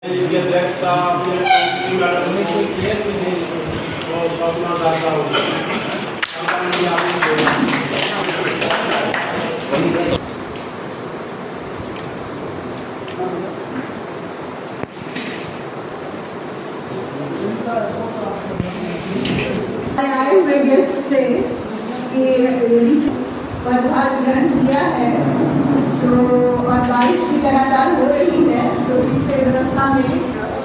इसकी अध्यक्षता कोई चेयर में नहीं तो सपना दाता हो आए हुए गेस्ट से कि पदभार ग्रहण किया है तो और बारिश भी लगातार हो रही है तो इससे व्यवस्था में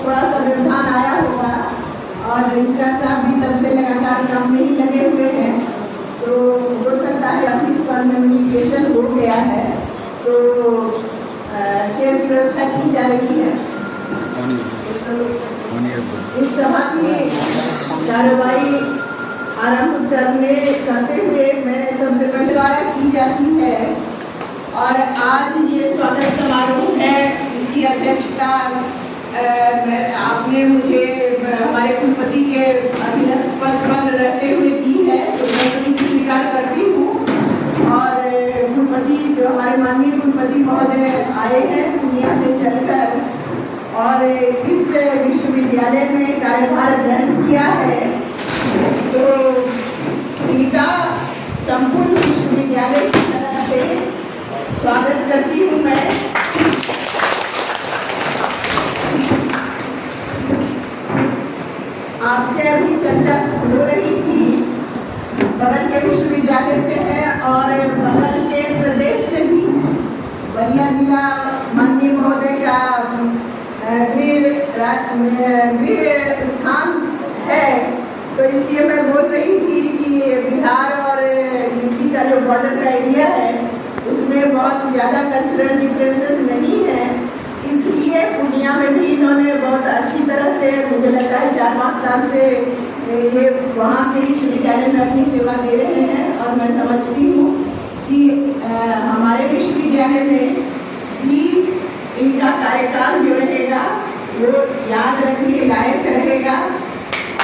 थोड़ा सा व्यवधान आया होगा और रजिस्ट्रार साहब भी तब से लगातार काम में ही लगे हुए हैं तो हो सकता है अभी स्वर में कम्युनिकेशन हो गया है तो चेयर की व्यवस्था की जा रही है। इस सभा की कार्यवाही आरंभ करते हुए मैं सबसे पहले द्वारा की जाती है और आज ये स्वागत समारोह है इसकी अध्यक्षता आपने मुझे हमारे कुलपति के अधीनस्थ पद पर रहते हुए दी है तो मैं तो इसे स्वीकार करती हूँ और कुलपति जो हमारे माननीय कुलपति महोदय आए हैं दुनिया से चलकर और इस विश्वविद्यालय में कार्यभार ग्रहण किया है तो इनका संपूर्ण विश्वविद्यालय की तरफ से स्वागत करती हूँ मैं। आपसे अभी चर्चा हो रही थी बगल के विश्वविद्यालय से है और बगल के प्रदेश से भी बलिया जिला माननीय महोदय का गृह स्थान है तो इसलिए मैं बोल रही थी कि बिहार और यूपी का जो बॉर्डर का एरिया है उसमें बहुत ज़्यादा कल्चरल डिफरेंसेस नहीं है इसलिए पूर्णिया में भी इन्होंने बहुत अच्छी तरह से मुझे लगता है 4-5 साल से ये वहाँ के विश्वविद्यालय में अपनी सेवा दे रहे हैं और मैं समझती हूँ कि हमारे विश्वविद्यालय में भी इनका कार्यकाल जो रहेगा वो याद रखने लायक रहेगा।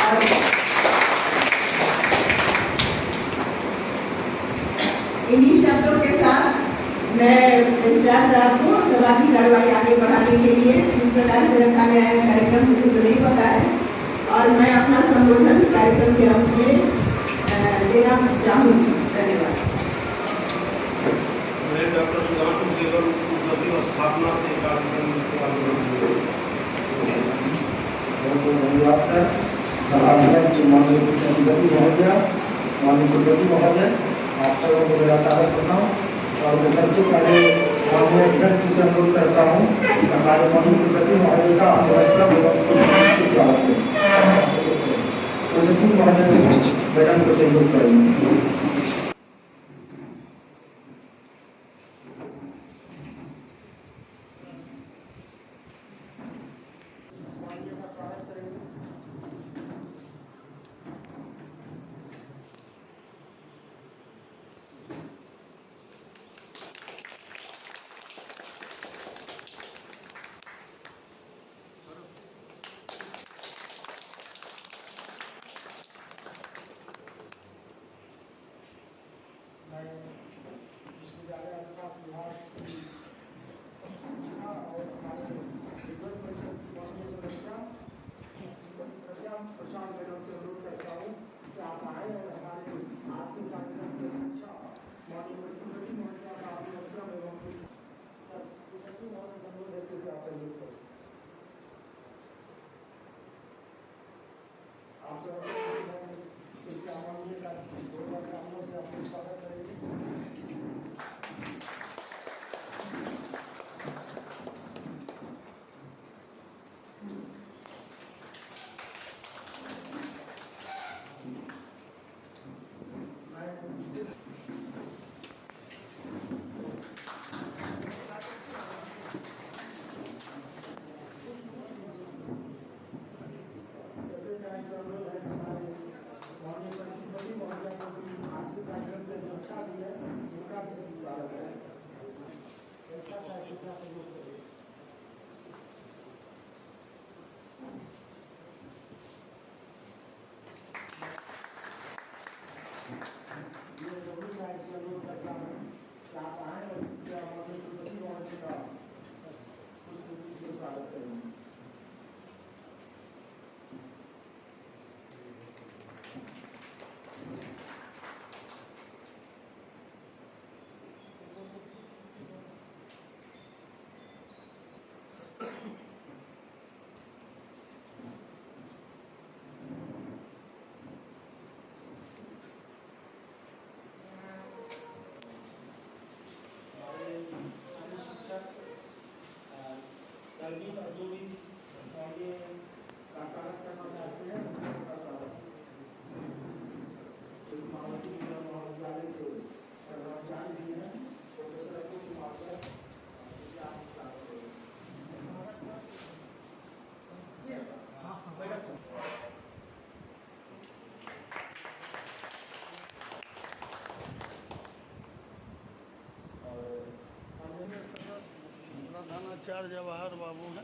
और इन्हीं शब्दों के साथ मैं रजिस्ट्रार साहब को सभा की कार्यवाही आगे बढ़ाने के लिए इस प्रकार से रखा गया है कार्यक्रम मुझे तो नहीं पता है और मैं अपना संबोधन कार्यक्रम के अंत में देना चाहूँगी। धन्यवाद। मैं डॉक्टर सुधांशु सेवक स्थापना से कार्यक्रम धन्यवाद सर। सभाध्यक्ष माननीय महोदय माननीय कुलपति महोदय आप सबों को मेरा स्वागत करता हूँ और मैं सबसे पहले माननीय अध्यक्ष से अनुरोध करता हूँ हमारे माननीय कुलपति महोदय का स्वागत महोदय मैडम को सहयोग करेंगे। आचार्य जवाहर बाबू हैं।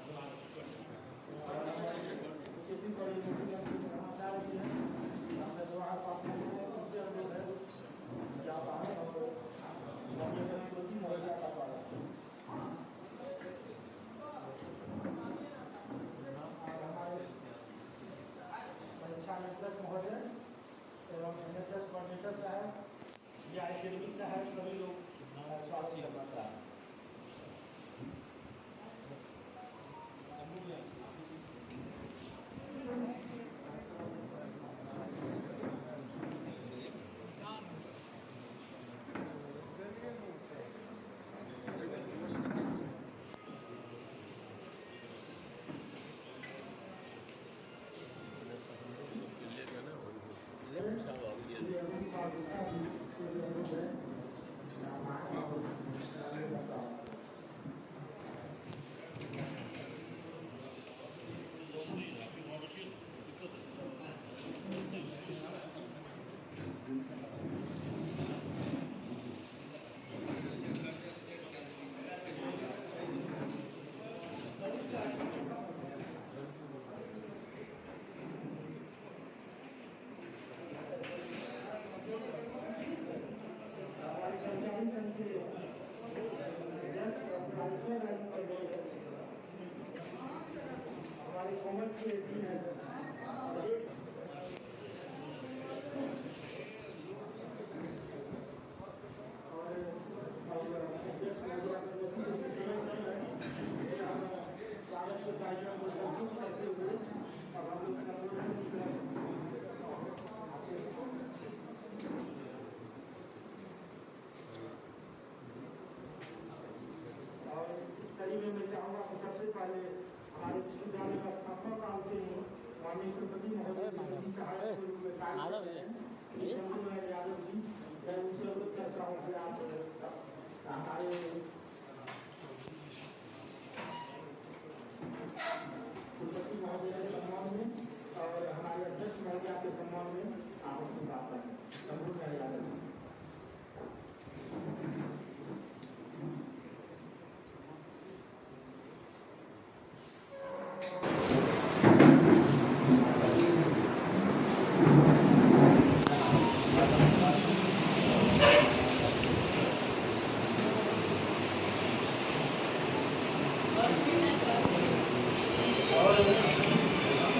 महोदय एवं NSS कोऑर्डिनेटर साहब या एकेडमिक साहब सभी लोग स्वागत करना चाहते हैं। मैं चाहूँगा कि सबसे पहले हमारे विश्वविद्यालय का स्थापना काल से ही माननीय कुलपति महोदय सहायक के रूप में कार्य कर रहे हैं शंकुनारायण यादव जी। मैं उनसे अनुरोध करता हूँ कि आप हमारे कुलपति महोदय के सम्मान में और हमारे अध्यक्ष महोदय के सम्मान में आप उसकी बात करें। शंकुनारायण यादव जी।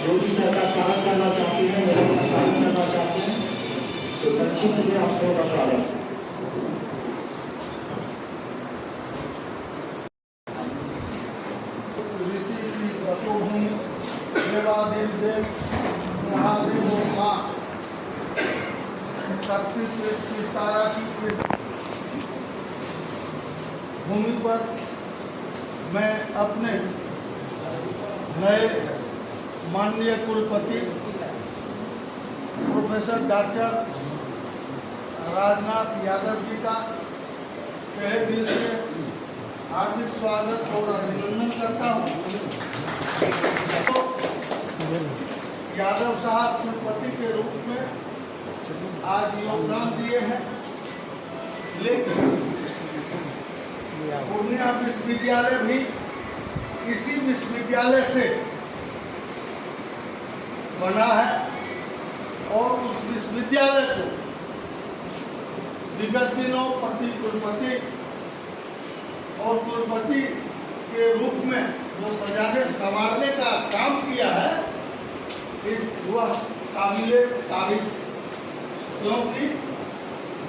जो भी सरकार स्वागत करना चाहती है स्वागत करना चाहते हैं तो संक्षिप्त में आप लोगों का स्वागत है। ऋषि की गतो हूँ देवादेव देव महादेव माँ शक्ति की तारा की इस भूमि पर मैं अपने नए माननीय कुलपति प्रोफेसर डॉक्टर राजनाथ यादव जी का तहे दिल से हार्दिक स्वागत और अभिनंदन करता हूँ। तो यादव साहब कुलपति के रूप में आज योगदान दिए हैं, लेकिन पूर्णिया विश्वविद्यालय भी इसी विश्वविद्यालय से बना है और उस विश्वविद्यालय को विगत दिनों प्रति कुलपति और कुलपति के रूप में जो सजाने संवारने का काम किया है वह काबिले तारीफ, क्योंकि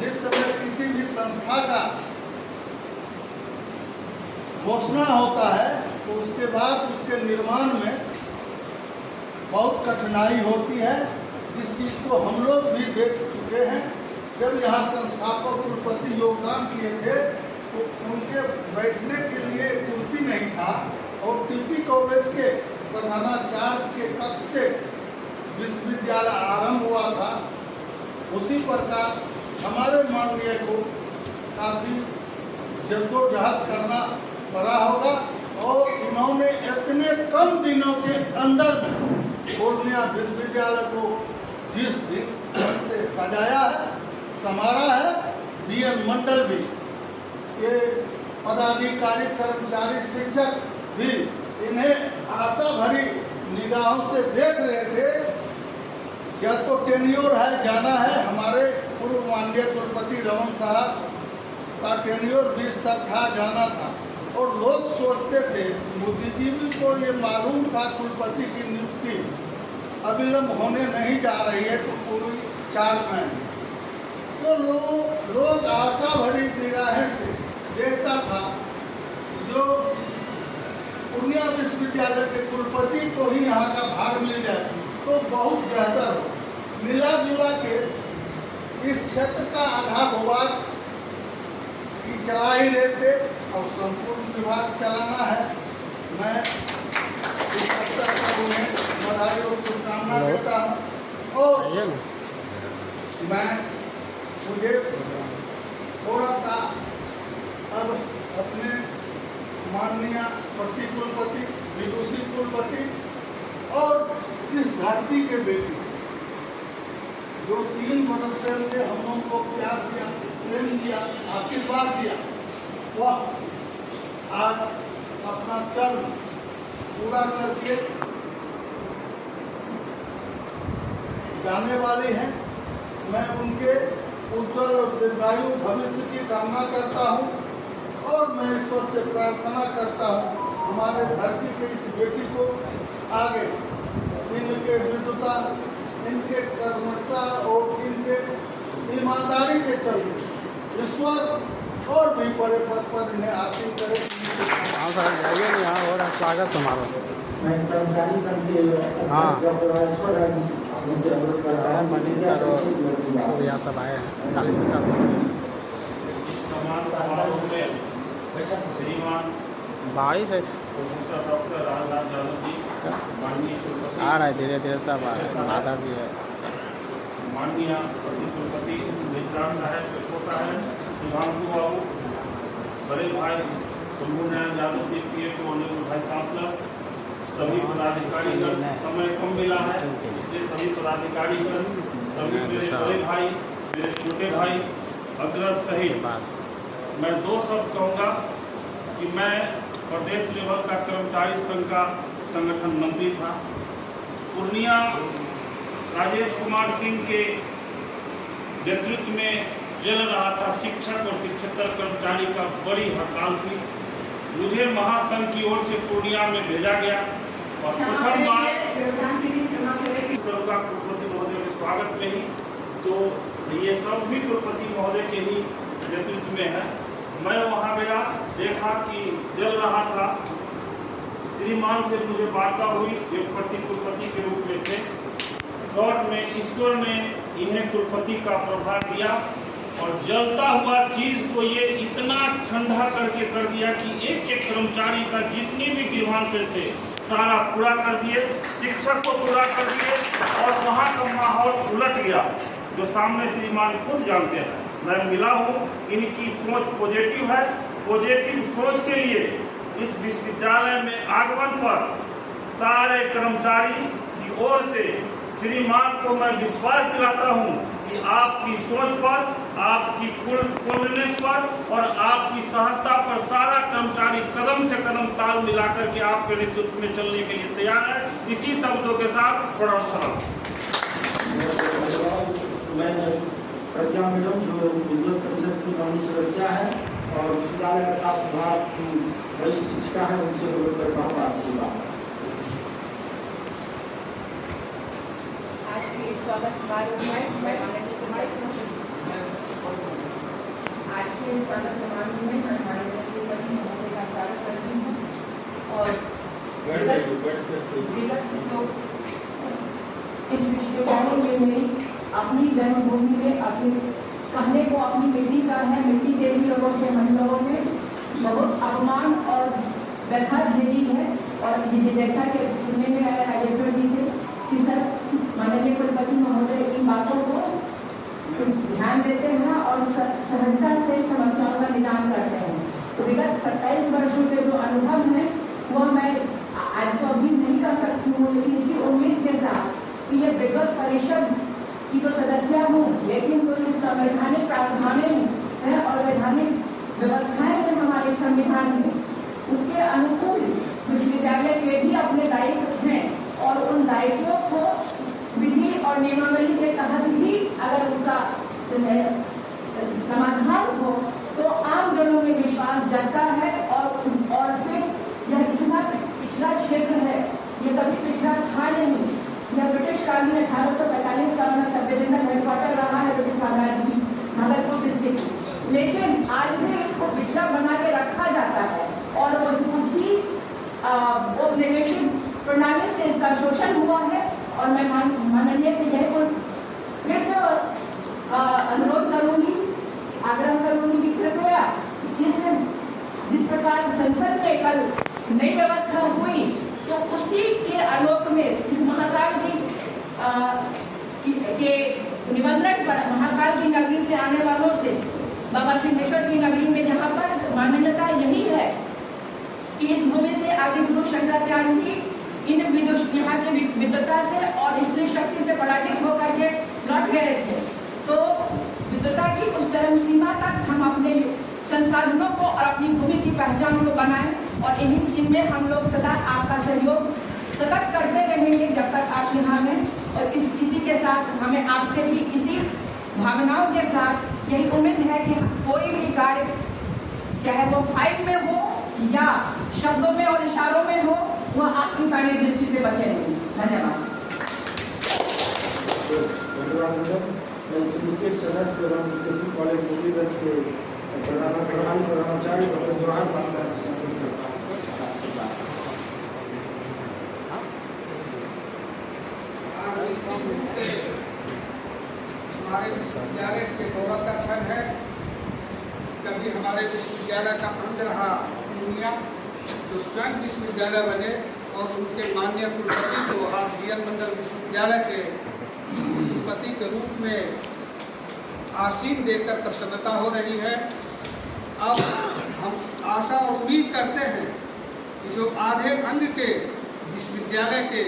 जिस समय किसी भी संस्था का घोषणा होता है तो उसके बाद उसके निर्माण में बहुत कठिनाई होती है, जिस चीज़ को हम लोग भी देख चुके हैं। जब यहाँ संस्थापक कुलपति योगदान किए थे तो उनके बैठने के लिए कुर्सी नहीं था और टीपी कॉलेज के प्रधानाचार्य के कक्ष से विश्वविद्यालय आरंभ हुआ था। उसी प्रकार हमारे माननीय को काफ़ी जद्दोजहद करना पड़ा होगा और इन्होंने इतने कम दिनों के अंदर पूर्णिया विश्वविद्यालय को जिस दिन से सजाया है संवारा है, बीएन मंडल भी, ये पदाधिकारी कर्मचारी शिक्षक भी इन्हें आशा भरी निगाहों से देख रहे थे। या तो टेन्योर है, जाना है। हमारे पूर्व माननीय कुलपति रमन साहब का टेन्योर 20 तक था, जाना था। और लोग सोचते थे, बुद्धिजीवी को ये मालूम था कुलपति की नियुक्ति अविलंब होने नहीं जा रही है, तो कोई चाल में तो लोग आशा भरी निगाहें से देखता था जो पूर्णिया विश्वविद्यालय के कुलपति को ही यहाँ का भाग मिल जाए तो बहुत बेहतर हो। मिला जुला के इस क्षेत्र का आधा भूभाग की चला ही रहते और संपूर्ण विभाग चलाना है। मैं इस अवसर पर उन्हें बधाई और शुभकामना देता हूँ। और मुझे थोड़ा सा अब अपने माननीय पट्टी कुलपति, विदुषी कुलपति और इस धरती के बेटी जो 3 बरस से हम लोगों को प्यार दिया, प्रेम दिया, आशीर्वाद दिया, वह आज अपना कर्म पूरा करके जाने वाली हैं। मैं उनके उज्जवल और दीर्घायु भविष्य की कामना करता हूं और मैं ईश्वर से प्रार्थना करता हूं हमारे धरती के इस बेटी को आगे इनके विद्वता, इनके कर्मठता और इनके ईमानदारी के चलते ईश्वर और भी बड़े पद पर इन्हें हासिल करे। हाँ सर, जाइए ना, यहाँ हो रहा है स्वागत समारोह। मैं कर्मचारी संघ के मंडी सर और यहाँ सब आए हैं 40-50 श्रीमान बारिश है, प्रोफेसर डॉक्टर राजनाथ यादव जी, माननीय कुलपति आ रहा है धीरे धीरे सब आ रहा है, बाधा भी है। माननीय कुलपति विश्राम साहब, कृष्ण साहब, शिवांशु बाबू, बड़े भाई शंभुनारायण Yadav ji, पीएट honourable vice chancellor, सभी पदाधिकारीगण, समय कम मिला है इसलिए सभी पदाधिकारीगण, सभी मेरे बड़े भाई, मेरे छोटे भाई, अग्रज सहित मैं 2 शब्द कहूँगा कि मैं प्रदेश लेवल का कर्मचारी संघ का संगठन मंत्री था। पूर्णिया राजेश कुमार सिंह के नेतृत्व में चल रहा था शिक्षक और शिक्षकेतर कर्मचारी का बड़ी हड़ताल थी। मुझे महासंघ की ओर से पूर्णिया में भेजा गया और प्रथम बार कुलपति महोदय के स्वागत में ही तो ये सब भी कुलपति महोदय के ही नेतृत्व में है। मैं वहाँ गया, देखा कि जल रहा था। श्रीमान से मुझे वार्ता हुई, एक पट्टी कुलपति के रूप में थे। शॉर्ट में ईश्वर ने इन्हें कुलपति का प्रभार दिया और जलता हुआ चीज को ये इतना ठंडा करके कर दिया कि एक एक कर्मचारी का जितनी भी ग्रीवांसेस थे सारा पूरा कर दिए, शिक्षक को पूरा कर दिए और वहाँ का माहौल उलट गया, जो सामने श्रीमान खुद जानते हैं। मैं मिला हूँ, इनकी सोच पॉजिटिव है। पॉजिटिव सोच के लिए इस विश्वविद्यालय में आगमन पर सारे कर्मचारी की ओर से श्रीमान को मैं विश्वास दिलाता हूँ कि आपकी सोच पर, आपकी कुलनेस पर और आपकी सहजता पर सारा कर्मचारी कदम से कदम ताल मिलाकर के आपके नेतृत्व में चलने के लिए तैयार है। इसी शब्दों के साथ प्रणाम सलाम। प्रज्ञा मैडम जो विद्युत परिषद की माननीय सदस्य है और विश्वविद्यालय के साथ विभाग की वरिष्ठ शिक्षिका है, उनसे अनुरोध करता हूँ आपकी बात। आज के स्वागत समारोह में मैं आज के स्वागत समारोह में मैं हमारे कुलपति महोदय का स्वागत करती हूँ और इस विश्वविद्यालय में मेरी अपनी जन्मभूमि में अपनी कहने को अपनी मिट्टी का है, मिट्टी देवी लोगों से हम लोगों ने बहुत अपमान और व्यथा झेली है। और जैसा कि सुनने में आया राजेश्वर जी से कि सर माननीय कुलपति महोदय इन बातों को ध्यान देते हैं और सहजता से समस्याओं का निदान करते हैं। तो विगत 27 वर्षों के जो अनुभव है वह मैं आज तो अभी नहीं कर सकती हूँ, लेकिन इसी उम्मीद के साथ कि ये विगत परिषद की तो सदस्य हूँ, लेकिन जो इस संवैधानिक प्रावधानें हैं और वैधानिक व्यवस्थाएं हैं हमारे संविधान में, उसके अनुकूल विश्वविद्यालय के भी अपने दायित्व हैं और उन दायित्वों को विधि और नियमावली के तहत भी अगर उनका समाधान हो तो आम जनों में विश्वास जगता है और फिर यह इतना पिछड़ा क्षेत्र है, ये कभी पिछड़ा था नहीं। यह ब्रिटिश काल में 1845 का अपना सब डिविजनल हेडक्वार्टर रहा है ब्रिटिश साम्राज्य की भागलपुर डिस्ट्रिक्ट, लेकिन आज भी इसको पिछड़ा बना के रखा जाता है और उसी औपनिवेशिक प्रणाली से इसका शोषण हुआ है। और मैं माननीय से यह फिर से अनुरोध करूंगी, आग्रह करूंगी कि कृपया जिस प्रकार संसद में कल नई व्यवस्था हुई तो उसी के आलोक में इस महाकाल के निमंत्रण पर महाकाल की नगरी से आने वालों से बाबा सिंहेश्वर की नगरी में जहाँ पर मान्यता यही है कि इस भूमि से आदि गुरु शंकराचार्य ही इन यहाँ के विद्वता से और स्त्री शक्ति से पराजित होकर के लौट गए थे। तो विद्वता की उस चरम सीमा तक हम अपने संसाधनों को और अपनी भूमि की पहचान को बनाएं और इनमें हम लोग सदा आपका सहयोग सतत करते रहेंगे जब तक आप यहाँ हैं। और इसी के साथ हमें आपसे भी इसी भावनाओं के साथ यही उम्मीद है कि कोई भी कार्य चाहे वो फाइल में हो या शब्दों में और इशारों में हो वह आपकी पैनी दृष्टि से बचे रहेंगे। धन्यवाद। सिंडिकेट सदस्य एवं कृषि कॉलेज मुरलीगंज के प्रधान कर्मचारी डॉक्टर बुरहान पासवान से संपर्क करता हूँ। हमारे विश्वविद्यालय के गौरव का क्षण है। कभी हमारे विश्वविद्यालय का अंग रहा पूर्णिया, तो स्वयं विश्वविद्यालय बने और उनके माननीय कुलपति को आज DN मंडल विश्वविद्यालय के कुलपति के रूप में आसीन देकर प्रसन्नता हो रही है। अब हम आशा और उम्मीद करते हैं कि जो आधे अंग के विश्वविद्यालय के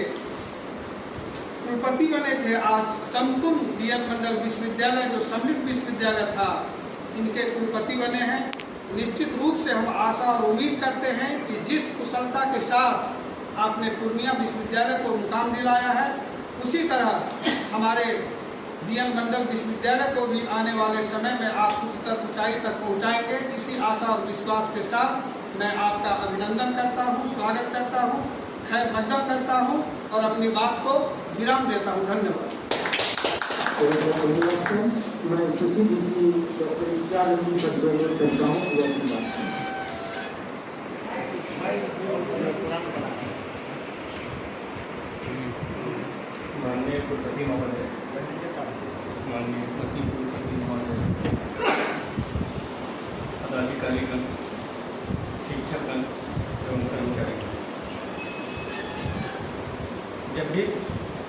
कुलपति बने थे, आज संपूर्ण DN मंडल विश्वविद्यालय जो समृद्ध विश्वविद्यालय था, इनके कुलपति बने हैं। निश्चित रूप से हम आशा और उम्मीद करते हैं कि जिस कुशलता के साथ आपने पूर्णिया विश्वविद्यालय को मुकाम दिलाया है, उसी तरह हमारे DN मंडल विश्वविद्यालय को भी आने वाले समय में आप उच्चतर ऊंचाई तक पहुंचाएंगे। इसी आशा और विश्वास के साथ मैं आपका अभिनंदन करता हूं, स्वागत करता हूं, खैर मकदम करता हूं और अपनी बात को विराम देता हूं। धन्यवाद। मैं CCDC डॉक्टर विद्यानंद पर जरूरत करता हूँ कि अपनी बात माननीय कुलपति महोदय, माननीय कुलपति महोदय, पदाधिकारीगण, शिक्षकगण एवं कर्मचारी, जब भी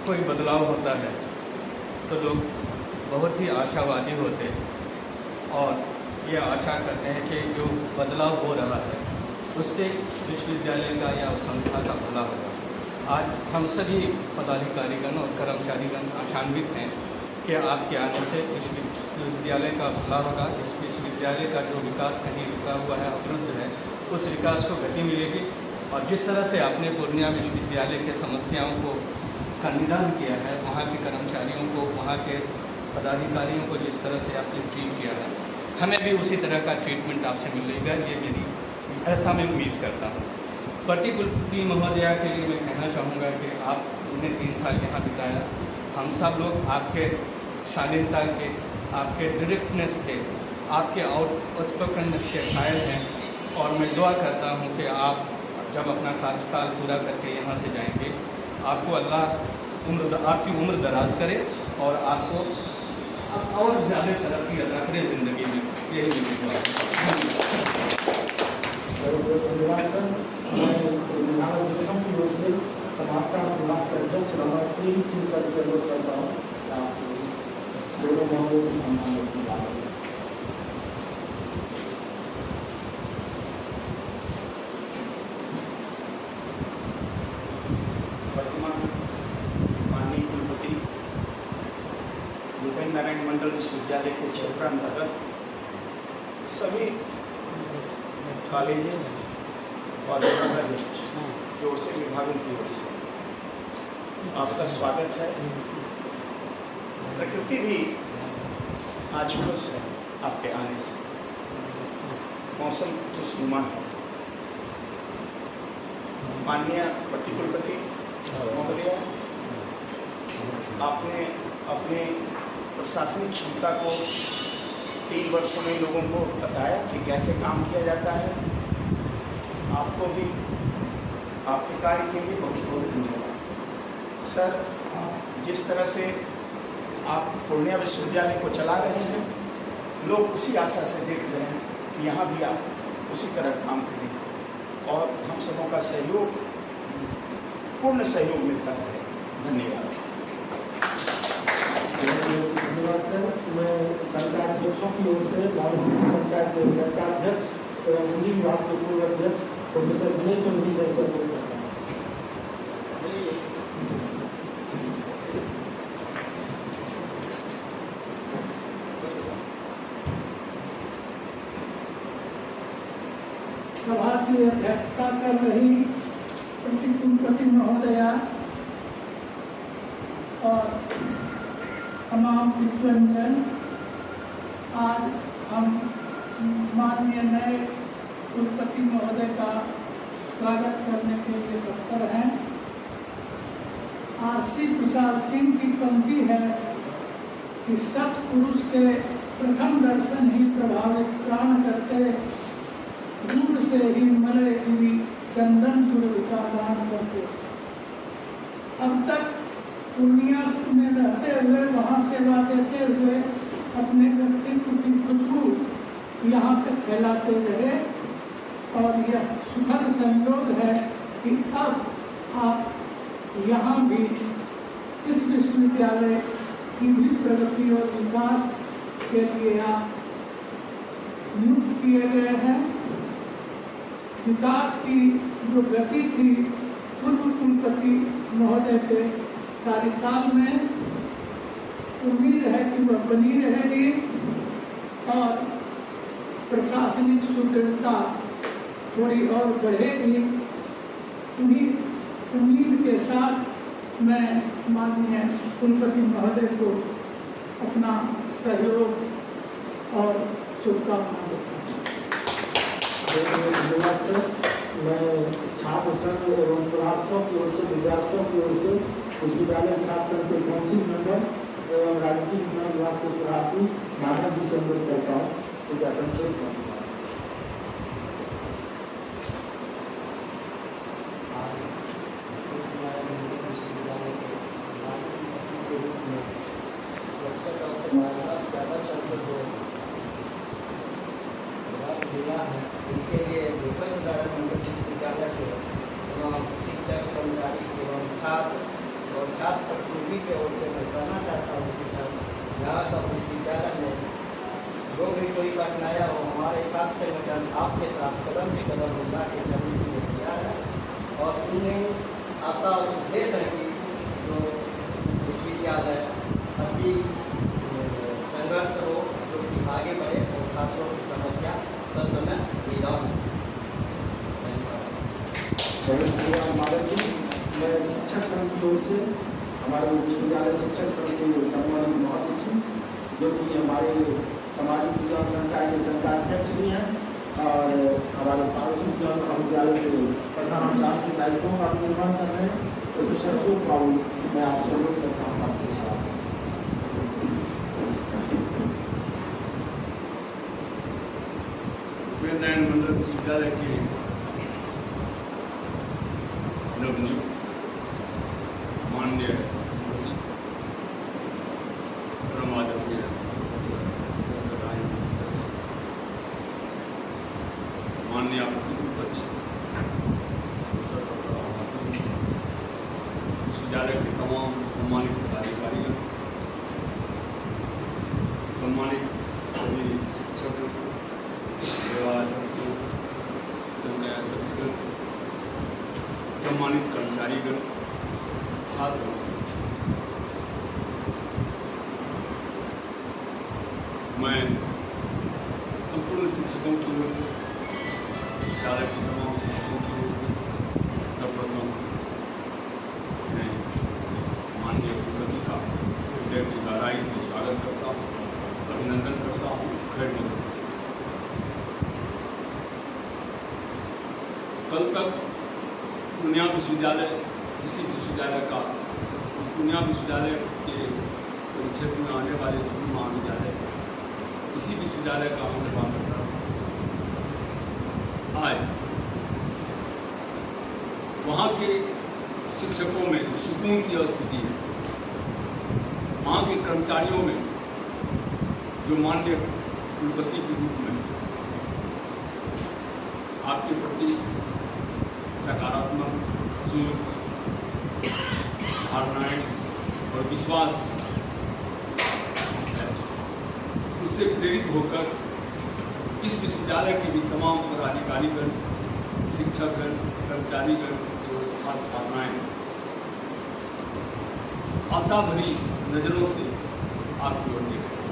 कोई बदलाव होता है तो लोग बहुत ही आशावादी होते हैं और ये आशा करते हैं कि जो बदलाव हो रहा है उससे विश्वविद्यालय का या उस संस्था का भला होगा। आज हम सभी पदाधिकारीगण और कर्मचारीगण आशान्वित हैं कि आपके आने से इस विश्वविद्यालय का भला होगा। इस विश्वविद्यालय का जो विकास कहीं रुका हुआ है, अवरुद्ध है, उस विकास को गति मिलेगी। और जिस तरह से आपने पूर्णिया विश्वविद्यालय के समस्याओं को का निदान किया है, वहाँ के कर्मचारियों को, वहाँ के पदाधिकारियों को जिस तरह से आपने ट्रीट किया है, हमें भी उसी तरह का ट्रीटमेंट आपसे मिलेगा, ये मेरी ऐसा मैं उम्मीद करता हूँ। प्रतिकुलपति महोदया के लिए मैं कहना चाहूँगा कि आपने 3 साल यहाँ बिताया। हम सब लोग आपके शालीनता के, आपके डायरेक्टनेस के, आपके आउटस्पोकननेस के कायल हैं और मैं दुआ करता हूँ कि आप जब अपना कार्यकाल पूरा करके यहाँ से जाएंगे, आपको अल्लाह आपकी उम्र दराज करे और आपको और ज़्यादा तरक्की अदा करे ज़िंदगी में। यही मेरी दुआ है। समाज विभाग के अध्यक्ष रमन सिंह सर से अनुरोध करता हूँ आप दोनों महोदयों को सम्मान की बात है। वर्तमान माननीय कुलपति भूपेंद्र नारायण मंडल विश्वविद्यालय के क्षेत्रांतर्गत सभी कॉलेजेस और की ओर से, विभागों की ओर से आपका स्वागत है। प्रकृति भी आज खुश है आपके आने से, मौसम खुशनुमा है। माननीय प्रतिकुलपति महोदय, आपने अपने प्रशासनिक क्षमता को 3 वर्षों में लोगों को बताया कि कैसे काम किया जाता है। आपको भी आपके कार्य के लिए बहुत बहुत धन्यवाद। सर, जिस तरह से आप पूर्णिया विश्वविद्यालय को चला रहे हैं, लोग उसी आशा से देख रहे हैं कि यहाँ भी आप उसी तरह काम करें और हम सबों का सहयोग, पूर्ण सहयोग मिलता है। धन्यवाद। धन्यवाद सर। मैं सरकार अध्यक्षों की ओर से सरकार के सरकाराध्यक्ष एवं निजी विभाग के पूर्व अध्यक्ष प्रोफेसर विनय चौधरी सर से बोल करता हूँ। सभा की अध्यक्षता कर रही प्रतिकुलपति महोदया और तमाम विद्वंजन, आज हम माननीय नए कुलपति महोदय का स्वागत करने के लिए तत्पर हैं। आज श्री प्रसाद सिंह की पंक्ति है कि सत्पुरुष के प्रथम दर्शन ही प्रभावित प्राण करते, दूर से ही मरे गिरी चंदन गुरु का दान करते। अब तक पूर्णिया में रहते हुए, वहाँ सेवा देते हुए अपने व्यक्तित्व की खुशबू यहाँ तक फैलाते रहे और यह सुखद संयोग है कि अब आप यहाँ भी इस विश्वविद्यालय की भी प्रगति और विकास के लिए आप नियुक्त किए गए हैं। विकास की जो गति थी पूर्व कुलपति महोदय के कार्यकाल में, उम्मीद है कि वह बनी रहेगी और प्रशासनिक सुदृढ़ता थोड़ी और बढ़ेगी। उन्हीं उम्मीद के साथ मैं माननीय कुलपति महोदय को अपना सहयोग और शुभकामनाएं देता हूँ। धन्यवाद सर। मैं छात्र संघ एवं स्वराष्ट्रों की ओर से, विद्यार्थियों की ओर से विश्वविद्यालय छात्र संघ के काउंसिल मेंबर एवं राजनीतिक विभाग के शरारती माधव जी को अनुरोध करता हूँ तो संक्षेप में। जिला है, उनके लिए विद्यालय के एवं शिक्षक, कर्मचारी एवं छात्र और छात्र प्रतिनिधि की ओर से मैं कहना चाहता हूँ कि सर, यहाँ का विश्वविद्यालय में जो भी कोई कठिनाइयाँ हो, हमारे साथ से संगठन आपके साथ कदम से कदम मिला के करने के लिए तैयार है और उन्हें आशा और उद्देश्य है कि जो विश्वविद्यालय अति संघर्ष हो, जो कि आगे बढ़े और छात्रों की समस्या सब समय निदान। माधव जी, मैं शिक्षक संघ की ओर से हमारे विश्वविद्यालय शिक्षक संघ के सम्मानित महासचिव, जो कि हमारे सामाजिक विज्ञान संकाय के संकायाध्यक्ष भी हैं और हमारे भारतीय विज्ञान महाविद्यालय के प्रधानाचार्य के दायित्वों का निर्वहन कर रहे हैं, प्रोफेसर अशोक बाबू, मैं आपसे अनुरोध करता हूँ। नारायण मंडल विश्वविद्यालय के नवनियुक्त माननीय परमादरणीय माननीय प्रतिकुलपति विश्वविद्यालय के तमाम सम्मानित पदाधिकारियों, सम्मानित सभी शिक्षकों, सम्मानित कर्मचारीगण, छात्र, मैं संपूर्ण शिक्षकों की ओर से, विद्यालय के तमाम शिक्षकों की ओर से सब सर्वप्रथम मैं माननीय कुलपति का हृदय की गहराई से स्वागत करता हूँ, अभिनंदन करता हूँ, खैर मदद। कल तक पूर्णिया विश्वविद्यालय, इसी विश्वविद्यालय का, पूर्णिया विश्वविद्यालय के परिक्षेत्र में आने वाले सभी महाविद्यालय इसी विश्वविद्यालय का हम निर्माण करता है। आज वहाँ के शिक्षकों में जो सुकून की स्थिति है, वहाँ के कर्मचारियों में जो माननीय कुलपति के रूप में आपके प्रति सकारात्मक सोच, धारणाएं और विश्वास है, उससे प्रेरित होकर इस विश्वविद्यालय के भी तमाम पदाधिकारीगण, शिक्षकगण, कर्मचारीगण, छात्र छात्राएं आशा भरी नज़रों से आपकी ओर देख रहे हैं।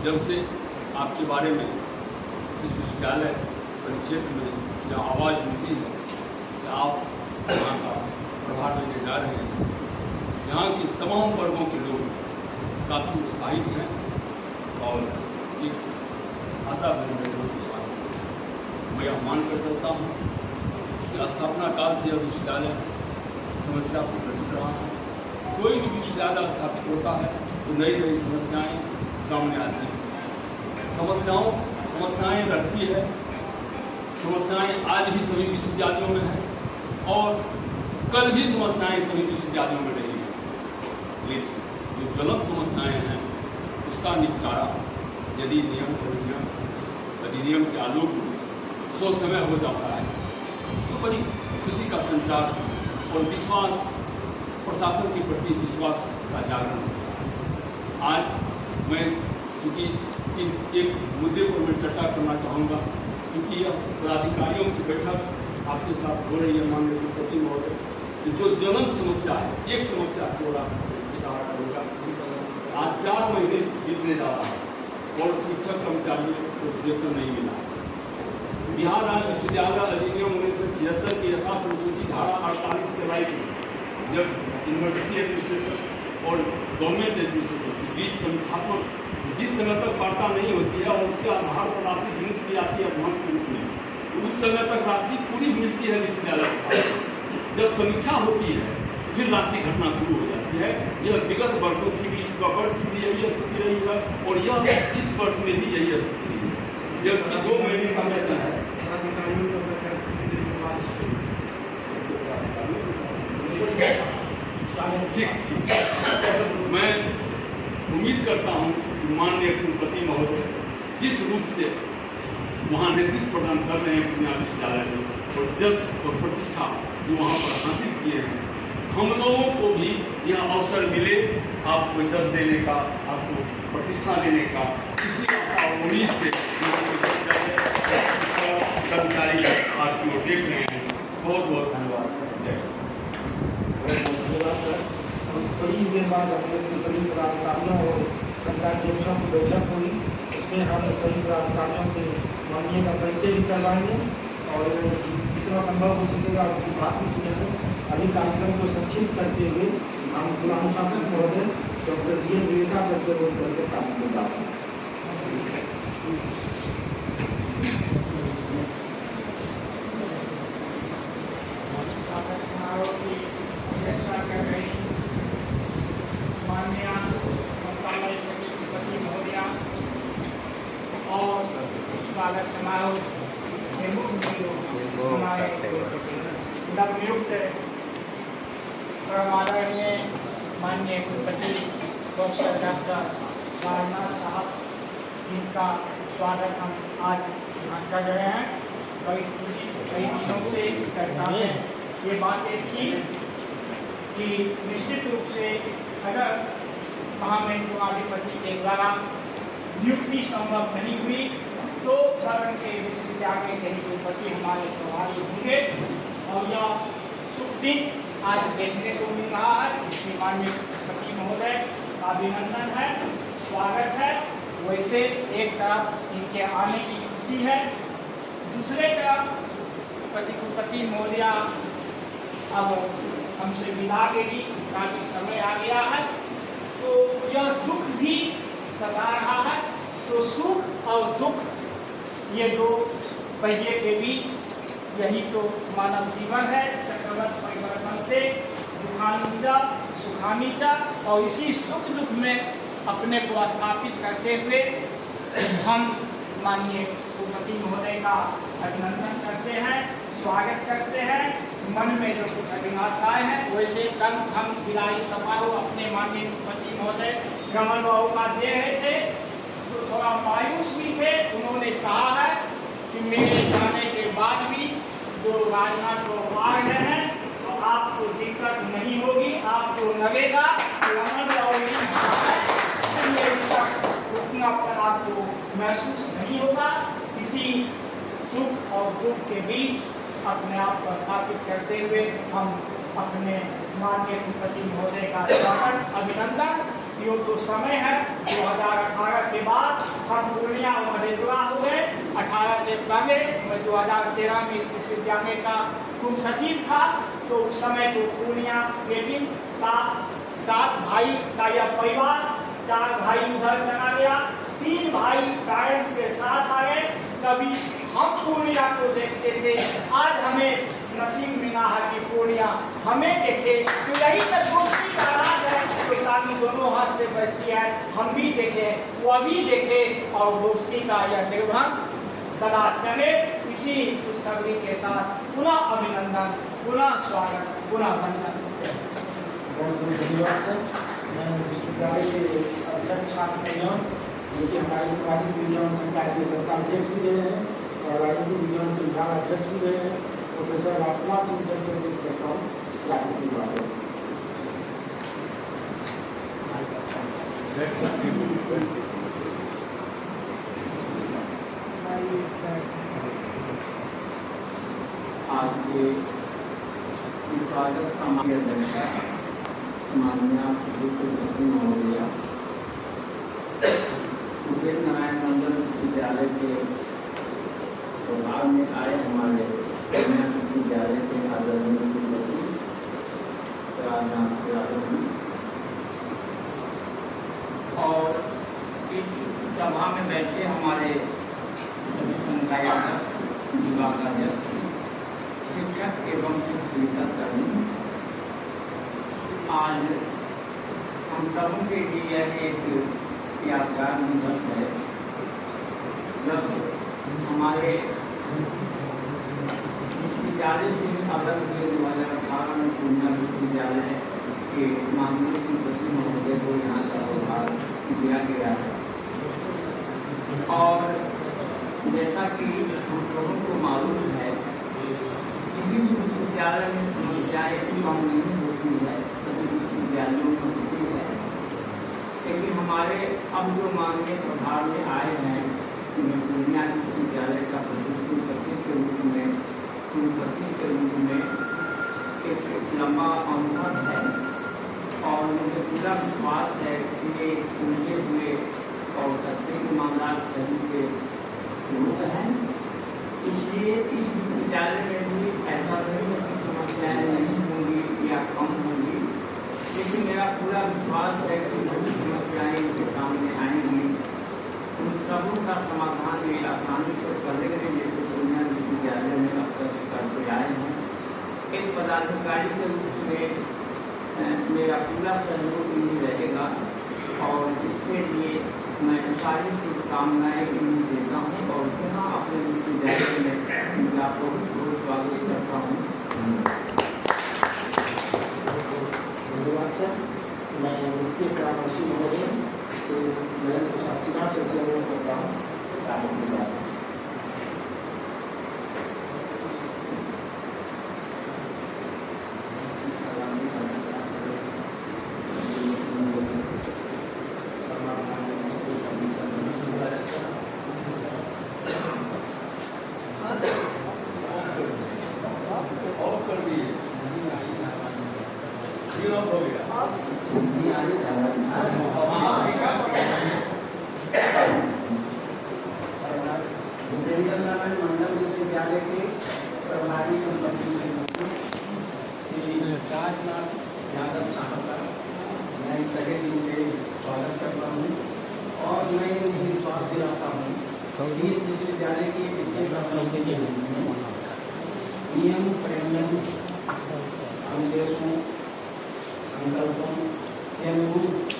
जब से आपके बारे में इस विश्वविद्यालय परिक्षेत्र में यह आवाज़ मिलती है कि आप यहाँ का प्रभार लेने जा रहे हैं, यहाँ के तमाम वर्गों के लोग काफ़ी उत्साहित हैं और एक आशा भरी नज़रों से मैं यह मानकर चलता हूँ कि स्थापना काल से यह विश्वविद्यालय समस्या से ग्रसित रहा है। कोई भी विश्वविद्यालय स्थापित होता है तो नई नई समस्याएं सामने आती हैं। समस्याएं रहती है, समस्याएं आज भी सभी विश्वविद्यालयों में हैं और कल भी समस्याएं सभी विश्वविद्यालयों में रही हैं। लेकिन जो ज्वलंत समस्याएं हैं उसका निपटारा यदि अधिनियम के आलोक में सो समय हो जाता है तो बड़ी खुशी का संचार और विश्वास, प्रशासन के प्रति विश्वास का जागरण होता है। आज मैं चूँकि एक मुद्दे पर मैं चर्चा करना चाहूँगा, क्योंकि यह पदाधिकारियों की बैठक आपके साथ हो रही है माननीय कुलपति महोदय, जो ज्वलंत समस्या है, एक समस्या को इशारा करूँगा। आज 4 महीने बीतने जा रहा है और शिक्षक कर्मचारियों को वेतन नहीं मिला। बिहार राज्य विश्वविद्यालय अधिनियम 1976 की यथा संशोधित धारा 48 के राइट में जब यूनिवर्सिटी एडमिनिस्ट्रेशन और गवर्नमेंट एडमिनिस्ट्रेशन के बीच संख्यात्मक जिस समय तक वार्ता नहीं होती है और उसके आधार पर राशि गिनती की जाती है एडवांस के रूप में, उस समय तक राशि पूरी मिलती है विश्वविद्यालय को। जब समीक्षा होती है फिर राशि घटना शुरू हो जाती है। यह विगत वर्षों की भी वर्ष की भी यही स्थिति रही है और यह इस वर्ष में भी यही स्थिति रही है। जबकि 2 महीने का वेतन है। ठीक, मैं उम्मीद करता हूँ कि माननीय कुलपति महोदय जिस रूप से वहाँ नेतृत्व प्रदान कर रहे हैं पूर्णिया विश्वविद्यालय में और जस और प्रतिष्ठा जो वहाँ पर हासिल किए हैं, हम लोगों को भी यह अवसर मिले आपको जस देने का, आपको प्रतिष्ठा देने का, इसी आशा और उम्मीद से कर्मचारी आपकी ओर देख रहे हैं। बहुत बहुत धन्यवाद। बड़ी देर बाद हमने सभी पदाधिकारियों और सरकार के अफसरों की बैठक हुई। उसमें हम सभी पदाधिकारियों से माननीय का परिचय भी करवाएंगे और जितना संभव हो सकेगा उसकी भाषण सुनेंगे। अभी कार्यक्रम को संक्षिप्त करते हुए हम जिला अनुशासन महोदय डॉक्टर जी.एन. विवेका सर से बोल करके काम को बात स्वागत समारोह हमारे नवनियुक्त परमादरणीय माननीय कुलपति प्रोफेसर डॉक्टर सारनाथ साहब, जिनका स्वागत हम आज यहाँ कर रहे हैं। कई दिनों से चर्चा में ये बात इसकी कि निश्चित रूप से अगर महामहिमाधिपति के द्वारा नियुक्ति संभव नहीं हुई तो सारण के विश्वविद्यालय के कुलपति हमारे प्रभारी होंगे और यह शुभ दिन आज देखने को मिल रहा है। इसमें माननीय कुलपति महोदय का अभिनंदन है, स्वागत है। वैसे एक तरफ इनके आने की खुशी है, दूसरे तरफ कुलपति महोदया अब हमसे विदा लेगी, काफी समय आ गया है। तो यह दुख भी सता रहा है। तो सुख और दुख ये दो पहिए के बीच यही तो मानव जीवन है। चक्रवत परिवर्तन से दुखानीचा सुखानीचा, और इसी सुख दुख में अपने को स्थापित करते हुए हम माननीय कुलपति महोदय का अभिनंदन करते हैं, स्वागत करते हैं। मन में जो कुछ अभिलाषाएं हैं वैसे कल हम विदाई समारोह अपने माननीय कुलपति महोदय कमल बाबू का दे रहे थे, तो थोड़ा मायूस भी थे। उन्होंने कहा है कि मेरे जाने के बाद भी जो राजनाथ लोग आ रहे हैं तो आपको दिक्कत नहीं होगी, आपको लगेगा कि अमन रुकना पर आपको महसूस नहीं होगा। इसी सुख और दुख के बीच अपने आप को स्थापित करते हुए हम अपने माननीय कुलपति महोदय का स्वागत अभिनंदन। यो तो समय है 2018 के बाद हम पूर्णिया मधेपुरा हो गए। 18 से पहले मैं 2013 में इस विश्वविद्यालय का कुल सचिव था, तो उस समय तो पूर्णिया लेकिन सात भाई का यह परिवार, 4 भाई उधर चला गया, 3 भाई पेरेंट्स के साथ आ गए। कभी हम पूर्णिया को देखते थे, आज हमें नसीब मिला है कि पूर्णिया हमें देखे। तो यही तो दोस्ती का राज है, तो ताकि दोनों हाथ से बचती है। हम भी देखे, वो भी देखे, और दोस्ती का यह निर्भर सदा चले। इसी खुशखबरी के साथ पुनः अभिनंदन, पुनः स्वागत, पुनः वंदन। बहुत बहुत धन्यवाद सर। मैं विश्वविद्यालय के अध्यक्ष छात्र विज्ञान, जिसके राजनीतिक विज्ञान संकाय के संस्थान अध्यक्ष भी रहे हैं और राजनीतिक विज्ञान के विभाग अध्यक्ष भी रहे हैं, प्रोफेसर राजकुमार सिंह सर से उम्मीद करता हूँ राजनीतिक विभाग। आज के स्वागत समारोह अध्यक्ष माननीय कुलपति महोदय उपेंद्र नारायण मंडल विश्वविद्यालय के प्रभाग में आए हमारे कन्या विश्वविद्यालय के आदरणीय कुलपति राजनाथ यादव जी, और इस सभा में बैठे हमारे संकाय विभागाध्यक्ष, शिक्षक एवं शिक्षिका कर्मी। आज हम सबों के लिए एक यादगार दिवस है जब हमारे विश्वविद्यालय से अलग हुए 2018 में पूर्णिया विश्वविद्यालय के माननीय कुलपति महोदय को यहाँ का प्रभार दिया गया है। और जैसा कि हम लोगों को मालूम है, किसी भी विश्वविद्यालय में समस्याएं ऐसी कम नहीं होती है, सभी विश्वविद्यालयों में होती है। लेकिन हमारे अब जो माननीय प्रभार में आए हैं, उन्हें पूर्णिया विश्वविद्यालय का कुलपति के रूप में एक लंबा अनुभव है, और मुझे पूरा विश्वास है कि ये उनके हुए और सत्य के ईमानदार सभी के रूप हैं। इसलिए इस विश्वविद्यालय में भी ऐसा नहीं है कि समस्याएँ नहीं होंगी या कम होंगी, लेकिन मेरा पूरा विश्वास है कि सभी समस्याएँ उनके सामने आएंगी। उन सबों का समाधान भी आसानी से करेंगे, जैसे पूर्णिया विश्वविद्यालय में अब तक करते आए हैं। एक पदाधिकारी के रूप में मेरा पूरा सहयोग भी रहेगा, और इसके लिए मैं सारी शुभकामनाएँ भी देता हूँ और पुनः अपने विश्वविद्यालय में उनका बहुत बहुत स्वागत करता हूँ। धन्यवाद सर। मैं मुख्य परामर्शी महोदय से नरेंद्र प्रसाद सिन्हा से अनुरोध करता हूँ। मंडल विश्वविद्यालय के प्रभारी संपत्ति राजनाथ यादव साहब का मैं तहे दिल से स्वागत करता हूँ और मैं उन्हें विश्वास दिलाता हूँ कि इस विश्वविद्यालय की वित्तीय प्रबंधन के नियम प्रबंधन अनुदेशों संकल्पों के अनुरूप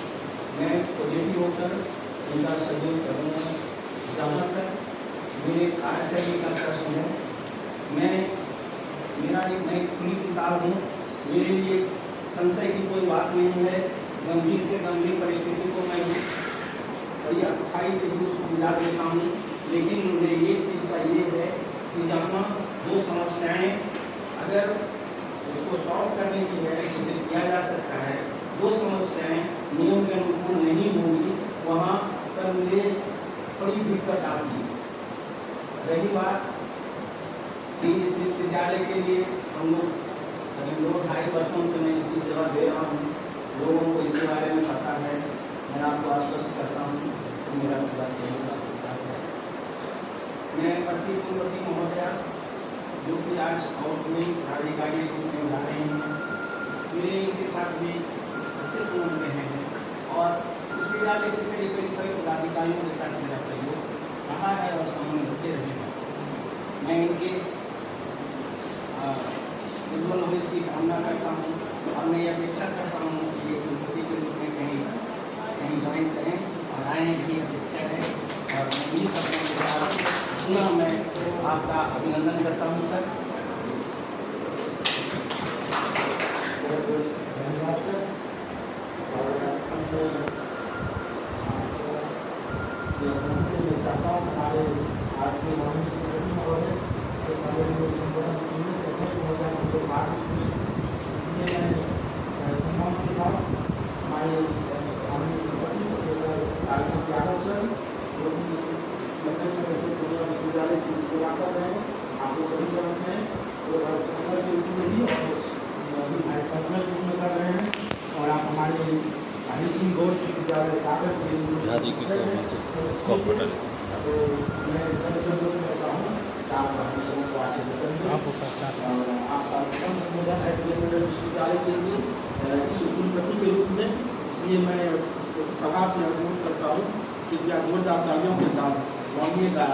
मैं पॉजिटिव होकर उनका सहयोग करूँगा। जहाँ तक मेरे कार्यशैली का प्रश्न है, मैं खुली किताब हूँ। मेरे लिए संशय की कोई बात नहीं है। गंभीर से गंभीर परिस्थिति को मैं बड़ी अच्छाई से गुजार लेता हूँ, लेकिन मुझे ये चीज़ का ये है कि जहाँ दो समस्याएं अगर उसको सॉल्व करने की है जिसे किया जा सकता है, वो समस्याएं नियम के अनुकूल नहीं होंगी, वहाँ पर मुझे बड़ी दिक्कत आती है। रही बात कि इस विश्वविद्यालय के लिए हम लोग करीब 2-2.5 वर्षों से मैं इसकी सेवा दे रहा हूँ। लोगों को इसके बारे में पता है। मैं आपको आश्वस्त करता हूँ कि मेरा पूरा सहयोग आपके साथ है। मैं कुलपति महोदया जो कि आज और में प्राधिकारी रूप में जा रहे हैं, मेरे इनके साथ भी अच्छे संबंध रहे हैं और विश्वविद्यालय के करीब सभी पदाधिकारियों के साथ मेरा सहयोग रहा है और संबंध अच्छे रहे हैं। मैं इनके उज्ज्वल भविष्य की कामना करता हूँ और मैं ये अपेक्षा करता हूँ कि ये कुलपति के रूप में कहीं ज्वाइन करें और आए भी अपेक्षा है और इन्हीं सबों के साथ पुनः मैं आपका अभिनंदन करता हूँ सर। धन्यवाद सर। और हमसे मैं चाहता हूँ हमारे आज के माननीय कुलपति महोदय से पहले लोग संबोधन सुनिए, अध्यक्ष महोदय उनको बात सुनिए, इसलिए मैं सम्मान के साथ हमारे माननीय कुलपति प्रोफेसर राजनाथ यादव सर जो कि लंबे समय से पूर्णिया विश्वविद्यालय की सेवा कर रहे हैं, आपको सभी जानते हैं, वो वाइस चांसलर के रूप में भी और अभी वाइस चांसलर के रूप में कर रहे हैं और आप हमारे सिंह गौड़ विश्वविद्यालय सागर के तो मैं संबोधन करता हूँ आपका संबोधन है विश्वविद्यालय के लिए इस कुलपति के रूप में, इसलिए मैं सभा से अनुरोध करता हूँ कि क्या जोरदार तालियों के साथ मांगिएगा।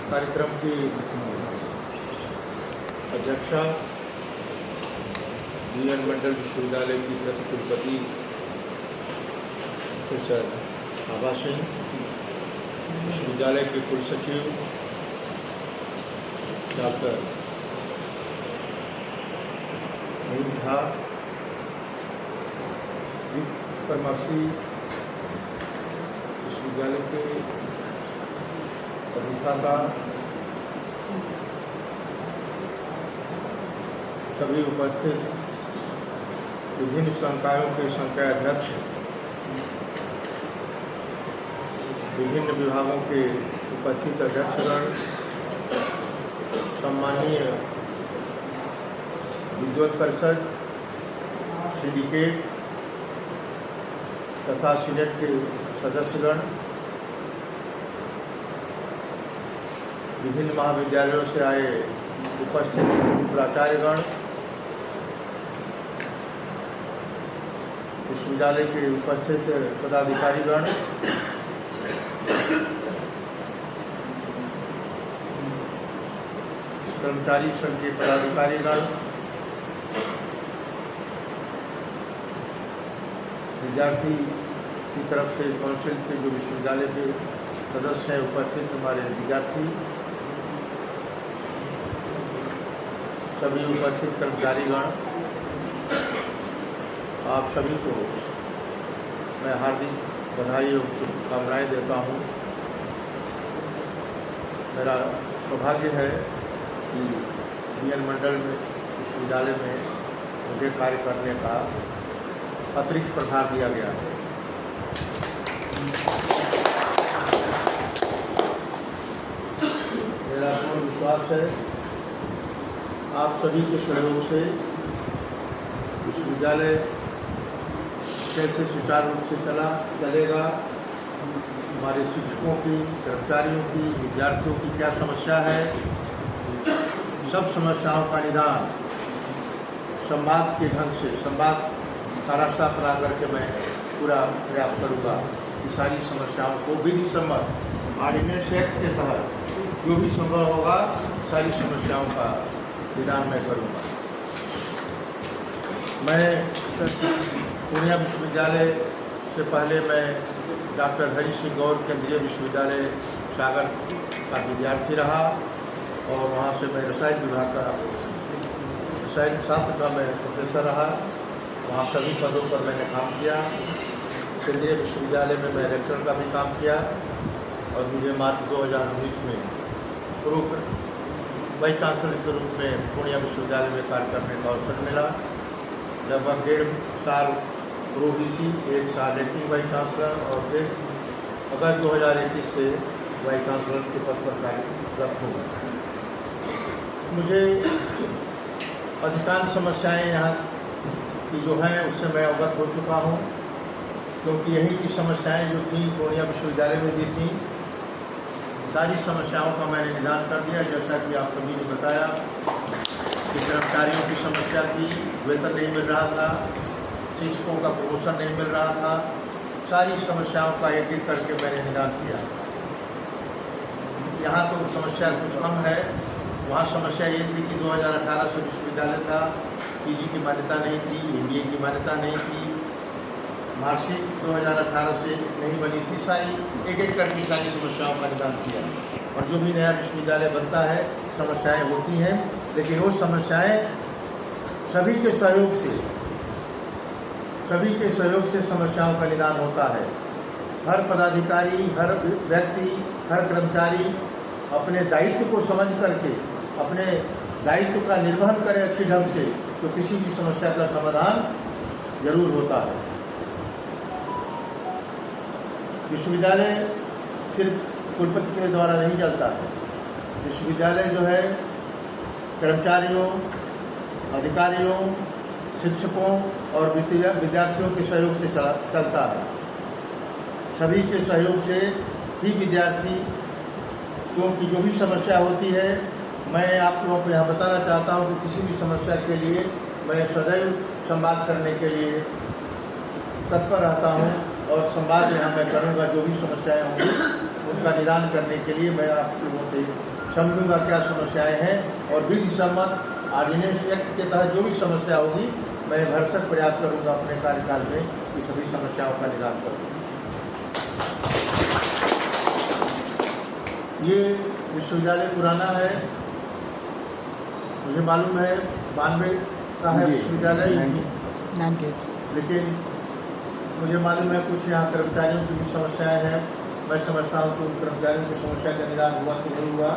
कार्यक्रम की अध्यक्षा जीएन मंडल विश्वविद्यालय की प्रति कुलपति प्रोफेसर आभा सिंह, विश्वविद्यालय के कुलसचिव डॉक्टर मोहित झा, परमर्शी विश्वविद्यालय के अधिष्ठाता, सभी उपस्थित विभिन्न संकायों के संकाय अध्यक्ष, विभिन्न विभागों के उपस्थित अध्यक्षगण, सम्मानीय विद्वत परिषद, सिंडिकेट तथा सीनेट के सदस्यगण, विभिन्न महाविद्यालयों से आए उपस्थित प्राचार्यगण, विश्वविद्यालय के उपस्थित पदाधिकारीगण, कर्मचारी संघ के पदाधिकारीगण, विद्यार्थी की तरफ से काउंसिल के जो विश्वविद्यालय के सदस्य हैं, उपस्थित हमारे विद्यार्थी, सभी उपस्थित कर्मचारीगण, आप सभी को मैं हार्दिक बधाई और शुभकामनाएँ देता हूँ। मेरा सौभाग्य है कि जीएन मंडल में विश्वविद्यालय में मुझे कार्य करने का अतिरिक्त प्रभार दिया गया है। मेरा पूर्ण विश्वास है आप सभी के सहयोग से विश्वविद्यालय कैसे सुचारू रूप से चलेगा, हमारे शिक्षकों की, कर्मचारियों की, विद्यार्थियों की क्या समस्या है, सब समस्याओं का निदान संवाद के ढंग से, संवाद का रास्ता अपना करके मैं पूरा प्रयास करूँगा कि सारी समस्याओं को विधि सम्मत ऑर्डिनेंस एक्ट के तहत जो भी संभव होगा सारी समस्याओं का निदान मैं करूँगा। मैं पूर्णिया विश्वविद्यालय से पहले मैं डॉक्टर हरि सिंह गौर केंद्रीय विश्वविद्यालय सागर का विद्यार्थी रहा और वहाँ से मैं रसायन विभाग का रसायन शास्त्र का मैं प्रोफेसर रहा। वहाँ सभी पदों पर मैंने काम किया। केंद्रीय विश्वविद्यालय में मैं लेक्चरर का भी काम किया और मुझे मार्च 2019 में पूर्व वाइस चांसलर के रूप में पूर्णिया विश्वविद्यालय में कार्य करने का अवसर मिला। लगभग 1.5 साल पूर्व VC, 1 साल एक्टिंग वाइस चांसलर और फिर अगस्त 2021 से वाइस चांसलर के पद पर कार्यरत हूँ। मुझे अधिकांश समस्याएं यहाँ की जो हैं उससे मैं अवगत हो चुका हूँ, क्योंकि यही की समस्याएं जो थी पूर्णिया विश्वविद्यालय में भी थी। सारी समस्याओं का मैंने निदान कर दिया। जैसा कि आप सभी ने बताया कि कर्मचारियों की समस्या थी, वेतन नहीं मिल रहा था, शिक्षकों का प्रमोशन नहीं मिल रहा था। सारी समस्याओं का एक एक करके मैंने निदान किया। यहाँ तो समस्या कुछ कम है, वहाँ समस्या ये थी कि 2018 से विश्वविद्यालय था, PG की मान्यता नहीं थी, MBA की मान्यता नहीं थी, मार्कशीट 2018 से नहीं बनी थी। सारी एक एक करके सारी समस्याओं का निदान किया। और जो भी नया विश्वविद्यालय बनता है समस्याएं होती हैं, लेकिन वो समस्याएं सभी के सहयोग से समस्याओं का निदान होता है। हर पदाधिकारी, हर व्यक्ति, हर कर्मचारी अपने दायित्व को समझ करके अपने दायित्व का निर्वहन करे अच्छी ढंग से, तो किसी भी समस्या का समाधान जरूर होता है। विश्वविद्यालय सिर्फ कुलपति के द्वारा नहीं चलता है। विश्वविद्यालय जो है कर्मचारियों, अधिकारियों, शिक्षकों और विद्यार्थियों के सहयोग से चलता है। सभी के सहयोग से ही विद्यार्थी क्योंकि जो भी समस्या होती है, मैं आप लोगों को यहाँ बताना चाहता हूँ कि किसी भी समस्या के लिए मैं सदैव संवाद करने के लिए तत्पर रहता हूँ और संवाद यहाँ मैं करूँगा। जो भी समस्याएं होंगी उनका निदान करने के लिए मैं आप लोगों से समझूंगा क्या समस्याएं हैं और विधि सम्मत ऑर्डिनेंस एक्ट के तहत जो भी समस्या होगी मैं भरसक प्रयास करूँगा अपने कार्यकाल में कि सभी समस्याओं का निदान करूँ। ये विश्वविद्यालय पुराना है, मुझे मालूम है 92 का है विश्वविद्यालय, लेकिन मुझे मालूम है कुछ यहाँ कर्मचारियों की भी समस्याएं हैं। मैं समझता हूँ कि उन कर्मचारियों की समस्या का निदान हुआ कि नहीं हुआ।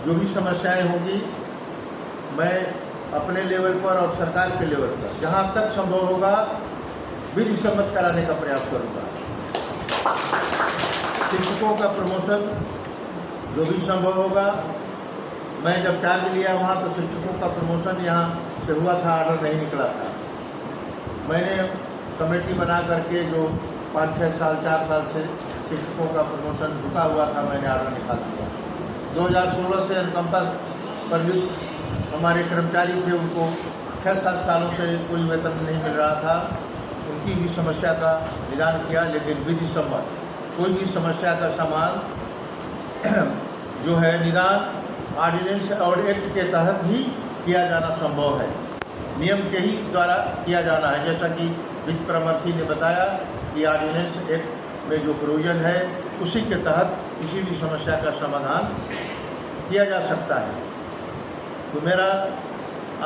जो भी समस्याएं होंगी मैं अपने लेवल पर और सरकार के लेवल पर जहाँ तक संभव होगा विधि सम्मत कराने का प्रयास करूँगा। शिक्षकों का प्रमोशन जो भी संभव होगा, मैं जब चार्ज लिया वहाँ तो शिक्षकों का प्रमोशन यहाँ से हुआ था, ऑर्डर नहीं निकला था। मैंने कमेटी बना करके जो 5-6 साल 4 साल से शिक्षकों का प्रमोशन रुका हुआ था, मैंने ऑर्डर निकाल दिया। 2016 से अनुकंपा पर हमारे कर्मचारी थे, उनको 6-7 सालों से कोई वेतन नहीं मिल रहा था, उनकी भी समस्या का निदान किया। लेकिन विधि सम्मत कोई भी समस्या का समाधान जो है निदान ऑर्डिनेंस और एक्ट के तहत ही किया जाना संभव है, नियम के ही द्वारा किया जाना है। जैसा कि वित्त परामर्शी ने बताया कि ऑर्डिनेंस एक्ट में जो प्रोविजन है उसी के तहत किसी भी समस्या का समाधान किया जा सकता है। तो मेरा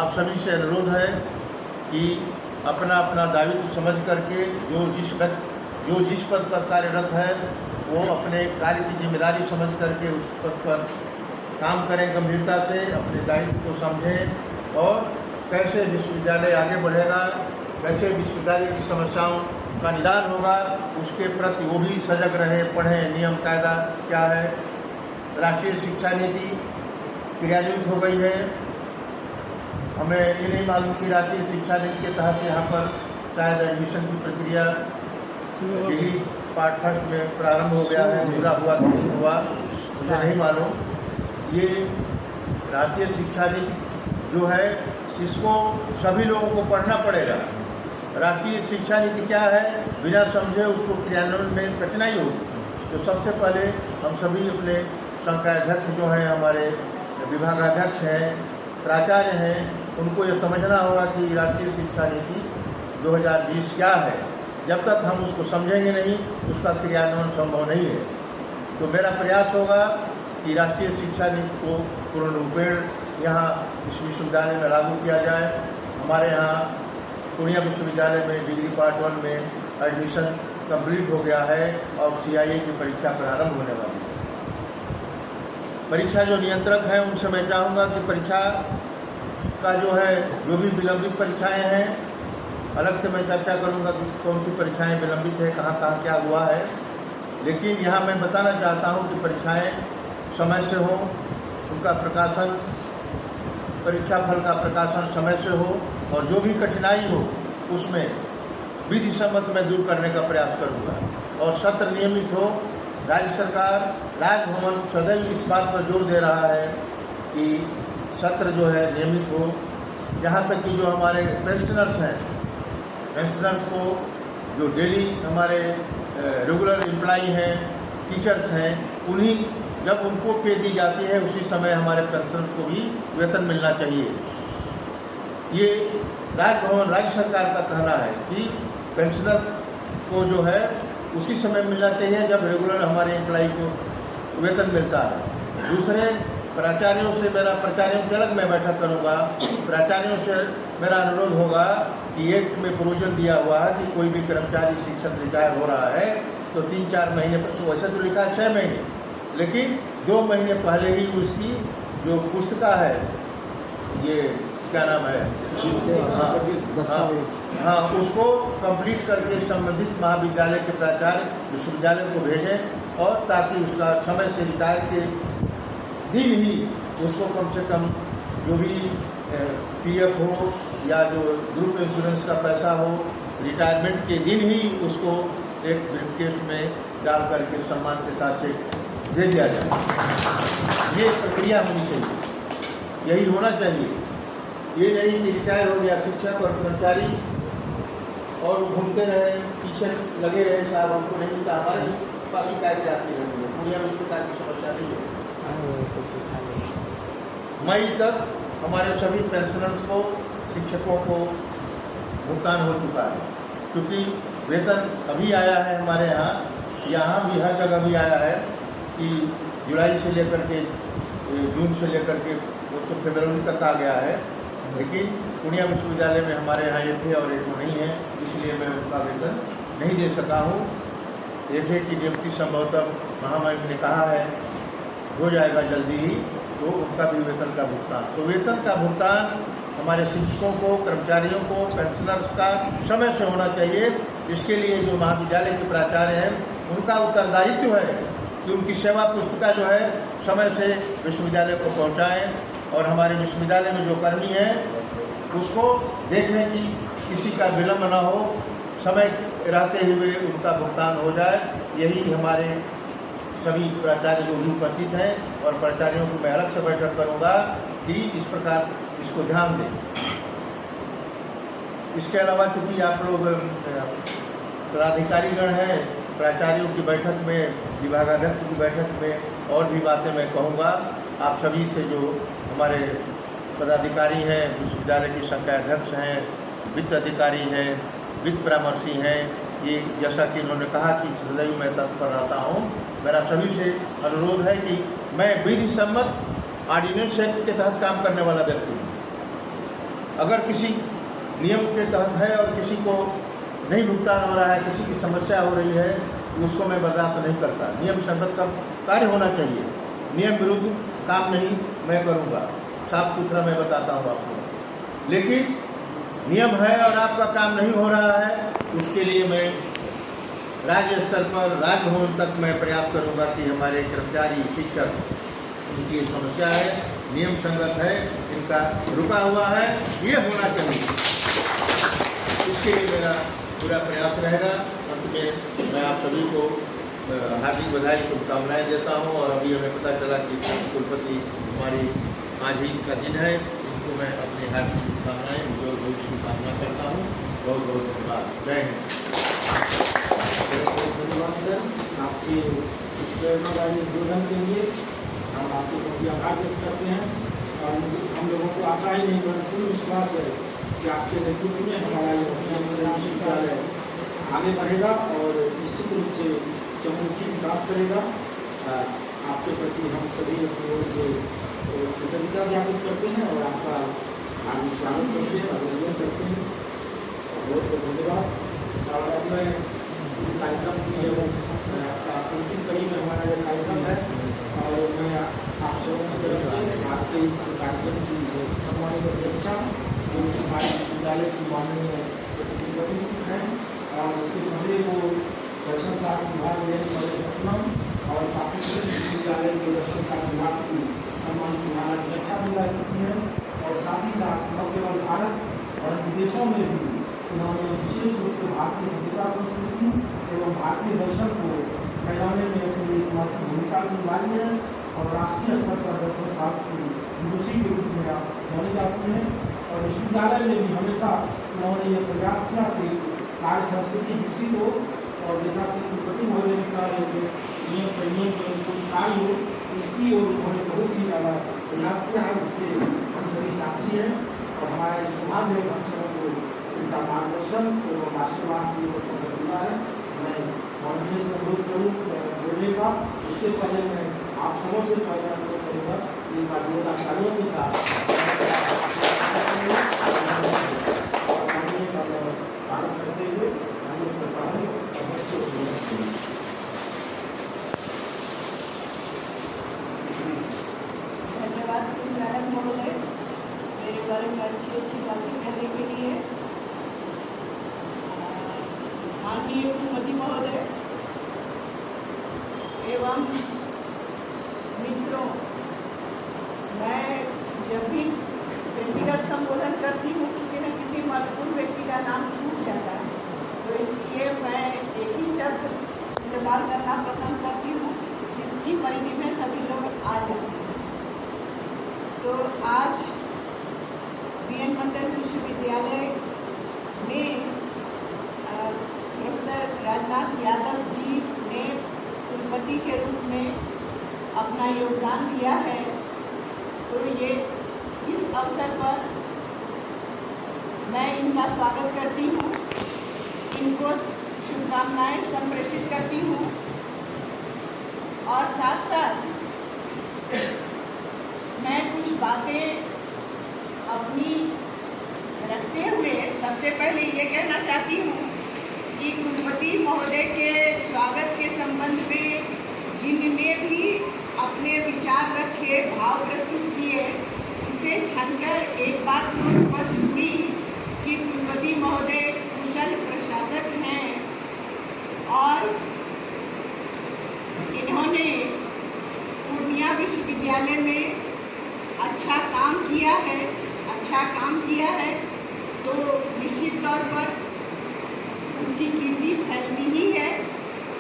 आप सभी से अनुरोध है कि अपना अपना दायित्व समझ करके जो जिस पद पर कार्यरत है वो अपने कार्य की जिम्मेदारी समझ करके उस पद पर काम करें गंभीरता से, अपने दायित्व को समझें और कैसे विश्वविद्यालय आगे बढ़ेगा, कैसे विश्वविद्यालय की समस्याओं का निदान होगा, उसके प्रति वो भी सजग रहे, पढ़ें नियम कायदा क्या है, राष्ट्रीय शिक्षा नीति क्रियान्वित हो गई है। हमें ये नहीं मालूम कि राष्ट्रीय शिक्षा नीति के तहत यहाँ पर शायद एडमिशन की प्रक्रिया डिग्री पार्ट फर्स्ट में प्रारंभ हो गया है, पूरा हुआ कि नहीं हुआ मुझे नहीं मालूम। ये राष्ट्रीय शिक्षा नीति जो है इसको सभी लोगों को पढ़ना पड़ेगा। राष्ट्रीय शिक्षा नीति क्या है, बिना समझे उसको क्रियान्वयन में कठिनाई होगी। तो सबसे पहले हम सभी अपने संकायाध्यक्ष जो हैं, हमारे विभागाध्यक्ष हैं, प्राचार्य हैं, उनको ये समझना होगा कि राष्ट्रीय शिक्षा नीति 2020 क्या है। जब तक हम उसको समझेंगे नहीं उसका क्रियान्वयन संभव नहीं है। तो मेरा प्रयास होगा कि राष्ट्रीय शिक्षा नीति को पूर्ण रूपेण यहाँ इस विश्वविद्यालय में लागू किया जाए। हमारे यहाँ पूर्णिया विश्वविद्यालय में डिग्री पार्ट 1 में एडमिशन कंप्लीट हो गया है और CIA की परीक्षा प्रारंभ होने वाली है। परीक्षा जो नियंत्रक हैं उनसे मैं चाहूँगा कि परीक्षा का जो है, जो भी विलंबित परीक्षाएं हैं, अलग से मैं चर्चा करूँगा कि कौन सी परीक्षाएं विलंबित है, कहाँ कहाँ क्या हुआ है। लेकिन यहाँ मैं बताना चाहता हूँ कि परीक्षाएं समय से हो, उनका प्रकाशन, परीक्षा फल का प्रकाशन समय से हो, और जो भी कठिनाई हो उसमें विधि सम्मत में दूर करने का प्रयास करूँगा। और सत्र नियमित हो। राज्य सरकार, राजभवन सदैव इस बात पर जोर दे रहा है कि सत्र जो है नियमित हो। यहाँ तक कि जो हमारे पेंशनर्स हैं, पेंशनर्स को जो डेली हमारे रेगुलर एम्प्लॉई हैं, टीचर्स हैं, उन्हीं जब उनको पे दी जाती है उसी समय हमारे पेंशनर्स को भी वेतन मिलना चाहिए। ये राजभवन, राज्य सरकार का कहना है कि पेंशनर को जो है उसी समय मिलना चाहिए जब रेगुलर हमारे एम्प्लॉई को वेतन मिलता है। दूसरे प्राचार्यों से मेरा, प्राचार्यों की अलग मैं बैठक करूँगा, प्राचार्यों से मेरा अनुरोध होगा कि एक्ट में प्रोविजन दिया हुआ है कि कोई भी कर्मचारी शिक्षक रिटायर हो रहा है तो 3-4 महीने पर, तो वैसे तो लिखा है 6 महीने, लेकिन 2 महीने पहले ही उसकी जो पुस्तिका है, ये क्या नाम है, हाँ, उसको कंप्लीट करके संबंधित महाविद्यालय के प्राचार्य विश्वविद्यालय को भेजें, और ताकि उसका समय से रिटायर के दिन ही उसको कम से कम जो भी PF हो या जो ग्रुप इंश्योरेंस का पैसा हो, रिटायरमेंट के दिन ही उसको एक ब्रीफकेस में डाल करके सम्मान के साथ चेक दे दिया जाए। ये प्रक्रिया होनी चाहिए, यही होना चाहिए। ये नहीं कि रिटायर हो गया शिक्षक और कर्मचारी और घूमते रहे, पीछे लगे रहे, साहब हमको नहीं मिलता, हमारे पास शिकायत आती रहेंगे। पूर्णिया में इस प्रकार की समस्या नहीं है। मई तक हमारे सभी पेंशनर्स को, शिक्षकों को भुगतान हो चुका है, क्योंकि वेतन अभी आया है हमारे यहाँ भी हर जगह भी आया है कि जुलाई से लेकर के जून से लेकर के तो फरवरी तक आ गया है। लेकिन पूर्णिया विश्वविद्यालय में हमारे यहाँ FA और FO नहीं है, इसलिए मैं उनका वेतन नहीं दे सका हूँ। FA की नियुक्ति संभवतः महामहिम ने कहा है हो जाएगा जल्दी ही, तो उनका भी वेतन का भुगतान, तो वेतन का भुगतान हमारे शिक्षकों को, कर्मचारियों को, पेंशनर्स का समय से होना चाहिए। इसके लिए जो महाविद्यालय के प्राचार्य हैं उनका उत्तरदायित्व है कि उनकी सेवा पुस्तिका जो है समय से विश्वविद्यालय को पहुँचाएँ, और हमारे विश्वविद्यालय में जो कर्मी हैं उसको देखें कि किसी का विलम्ब न हो, समय रहते हुए उनका भुगतान हो जाए। यही हमारे सभी प्राचार्य जो भी उपस्थित हैं, और प्राचार्यों को मैं अलग से बैठक करूँगा कि इस प्रकार इसको ध्यान दें। इसके अलावा चूँकि आप लोग पदाधिकारीगण हैं, प्राचार्यों की बैठक में, विभागाध्यक्ष की बैठक में और भी बातें मैं कहूँगा। आप सभी से जो हमारे पदाधिकारी हैं, विश्वविद्यालय के संकायाध्यक्ष हैं, वित्त अधिकारी हैं, वित्त परामर्शी हैं, ये जैसा कि इन्होंने कहा कि सदैव मैं तत्पर रहता हूँ। मेरा सभी से अनुरोध है कि मैं विधि सम्मत ऑर्डिनेंस एक्ट के तहत काम करने वाला व्यक्ति हूँ। अगर किसी नियम के तहत है और किसी को नहीं भुगतान हो रहा है, किसी की समस्या हो रही है, उसको मैं बर्दाश्त नहीं करता। नियम सम्मत सब कार्य होना चाहिए, नियम विरुद्ध काम नहीं मैं करूँगा, साफ सुथरा मैं बताता हूँ आपको। लेकिन नियम है और आपका काम नहीं हो रहा है, उसके लिए मैं राज्य स्तर पर, राजभवन तक मैं प्रयास करूँगा कि हमारे कर्मचारी, शिक्षक इनकी ये समस्या है, नियम संगत है, इनका रुका हुआ है, ये होना चाहिए। इसके लिए मेरा पूरा प्रयास रहेगा। अंत में मैं आप सभी को हार्दिक बधाई शुभकामनाएं देता हूं। और अभी हमें पता चला कि कुलपति हमारी आज ही का दिन है, इनको मैं अपनी हार्दिक शुभकामनाएं बहुत शुभकामना करता हूँ। बहुत बहुत धन्यवाद। जय हिंद। धन्यवाद सर, आपके प्रेरणादायी उद्बोधन के लिए हम आपके प्रति आभार व्यक्त करते हैं। और हम लोगों को आशा ही नहीं बल्कि पूर्ण विश्वास है कि आपके नेतृत्व में हमारा ये विश्वविद्यालय आगे बढ़ेगा और निश्चित रूप से चहुमुखी विकास करेगा। आपके प्रति हम सभी अपनी ओर से कृतज्ञता ज्ञापित करते हैं और आपका हार्दिक स्वागत करते हैं, अभिनंदन करते हैं। बहुत बहुत धन्यवाद। और अब मैं इस कार्यक्रम की अंतिम कड़ी में हमारा ये कार्यक्रम है और मैं आप सबों की तरफ से आज के इस कार्यक्रम की सम्मानित अध्यक्षा जो कि हमारे विश्वविद्यालय की माननीय प्रतिनिधि हैं और इसके पहले वो दर्शन शास्त्र विभाग में और काफी विश्वविद्यालय के दर्शन शास्त्र विभाग की सम्मानित महाराष्ट्र मिला चुकी है। और साथ ही साथ न केवल भारत और विदेशों में भी उन्होंने विशेष रूप से भारतीय सभ्यता संस्कृति एवं भारतीय दर्शन को फैलाने में अपनी एक महत्वपूर्ण भूमिका निभाई है और राष्ट्रीय स्तर पर दर्शन शास्त्र की विदुषी के रूप में जानी जाती है। और विश्वविद्यालय में भी हमेशा उन्होंने ये प्रयास किया कि कार्य संस्कृति विकसित हो और जैसा कि कुलपति महोदय ने कहा है कि नियम परिनियम कार्य हो, इसकी ओर उन्होंने बहुत ही ज़्यादा प्रयास किया है। इसके हम सभी साक्षी हैं और हमारे सौभाग्य हम सबों को उनका मार्गदर्शन एवं आशीर्वाद की ओर से मिला है। मैं मॉनिटरी से अनुरोध करूँ बोलने का, उसके पहले मैं आप सबों से पहले अनुरोध करूँगा एक बार जोरदार तालियों के साथ स्वागत करते हुए अनुरोध करता हूँ। धन्यवाद संचालक महोदय मेरे बारे में अच्छी बातें कहने के लिए। माननीय कुलपति महोदय एवं मित्रों, मैं जब भी व्यक्तिगत संबोधन करती हूँ किसी न किसी महत्वपूर्ण व्यक्ति का नाम छूट जाता है, तो इसलिए मैं एक ही शब्द इस्तेमाल करना पसंद करती हूँ जिसकी परिधि में सभी लोग आ जाते हैं। तो आज बीएन मंडल विश्वविद्यालय में प्रोफेसर राजनाथ यादव जी ने कुलपति के रूप में अपना योगदान दिया है। तो ये इस अवसर पर मैं इनका स्वागत करती हूँ, इनको शुभकामनाएं संप्रेषित करती हूँ और साथ साथ मैं कुछ बातें अपनी रखते हुए सबसे पहले ये कहना चाहती हूँ कि कुलपति महोदय के स्वागत के संबंध में जिनने भी अपने विचार रखे, भाव प्रस्तुत किए, उससे छनकर एक बात तो स्पष्ट हुई कि कुलपति महोदय कुशल प्रशासक हैं और इन्होंने पूर्णिया विश्वविद्यालय में अच्छा काम किया है, तो निश्चित तौर पर उसकी कीर्ति फैलती ही है।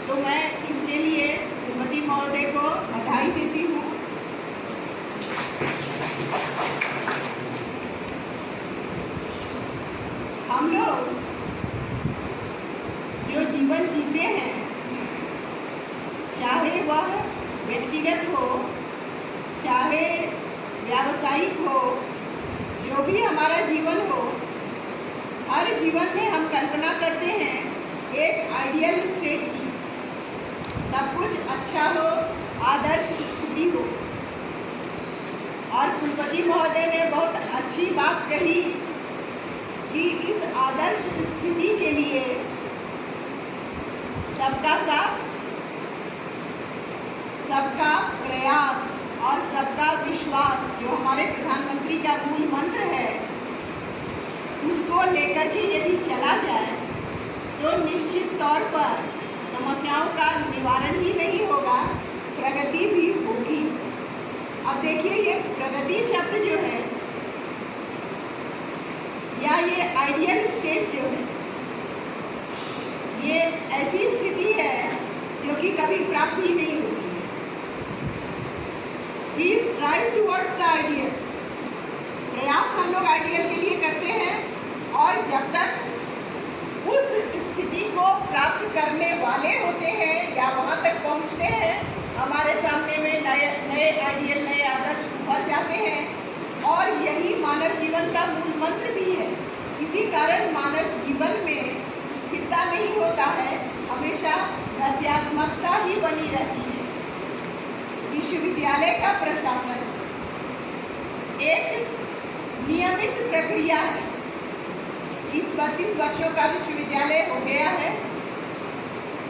तो मैं इसके लिए कुलपति महोदय को बधाई देती हूँ। हम लोग जो जीवन जीते हैं, चाहे वह व्यक्तिगत हो, चाहे व्यावसायिक हो, जो भी हमारा जीवन हो, हर जीवन में हम कल्पना करते हैं एक आइडियल स्टेट की, सब कुछ अच्छा हो, आदर्श स्थिति हो। और कुलपति महोदय ने बहुत अच्छी बात कही कि इस आदर्श स्थिति के लिए सबका साथ, सबका प्रयास और सबका विश्वास, जो हमारे प्रधानमंत्री का मूल मंत्र है, उसको लेकर के यदि चला जाए तो निश्चित तौर पर समस्याओं का निवारण ही नहीं होगा, प्रगति भी होगी। अब देखिए, ये प्रगति शब्द जो है या ये आइडियल स्टेट जो है, ये ऐसी स्थिति है जो कि कभी प्राप्त ही नहीं होती है। We strive towards the ideal। प्रयास हम लोग आइडियल के लिए करते हैं, और जब तक उस स्थिति को प्राप्त करने वाले होते हैं या वहाँ तक पहुँचते हैं, हमारे सामने में नए आइडियल, नए आदर्श उभर जाते हैं, और यही मानव जीवन का मूल मंत्र भी है। इसी कारण मानव जीवन में स्थिरता नहीं होता है, हमेशा गत्यात्मकता ही बनी रहती है। विश्वविद्यालय का प्रशासन एक नियमित प्रक्रिया है। 30-32 वर्षों का विश्वविद्यालय हो गया है।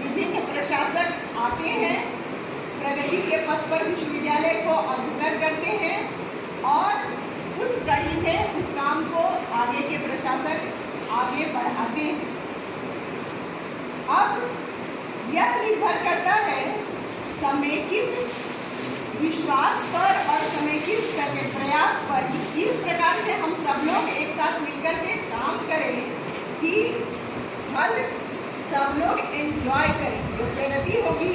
विभिन्न प्रशासक आते हैं, प्रगति के पथ पर विश्वविद्यालय को अग्रसर करते हैं, और उस कड़ी में उस काम को आगे के प्रशासक आगे बढ़ाते हैं। अब यह निर्भर करता है समेकित विश्वास पर और समेकित प्रयास पर। इस प्रकार से हम सब लोग एक साथ मिलकर के काम करें कि फल सब लोग एंजॉय करें। जो प्रगति होगी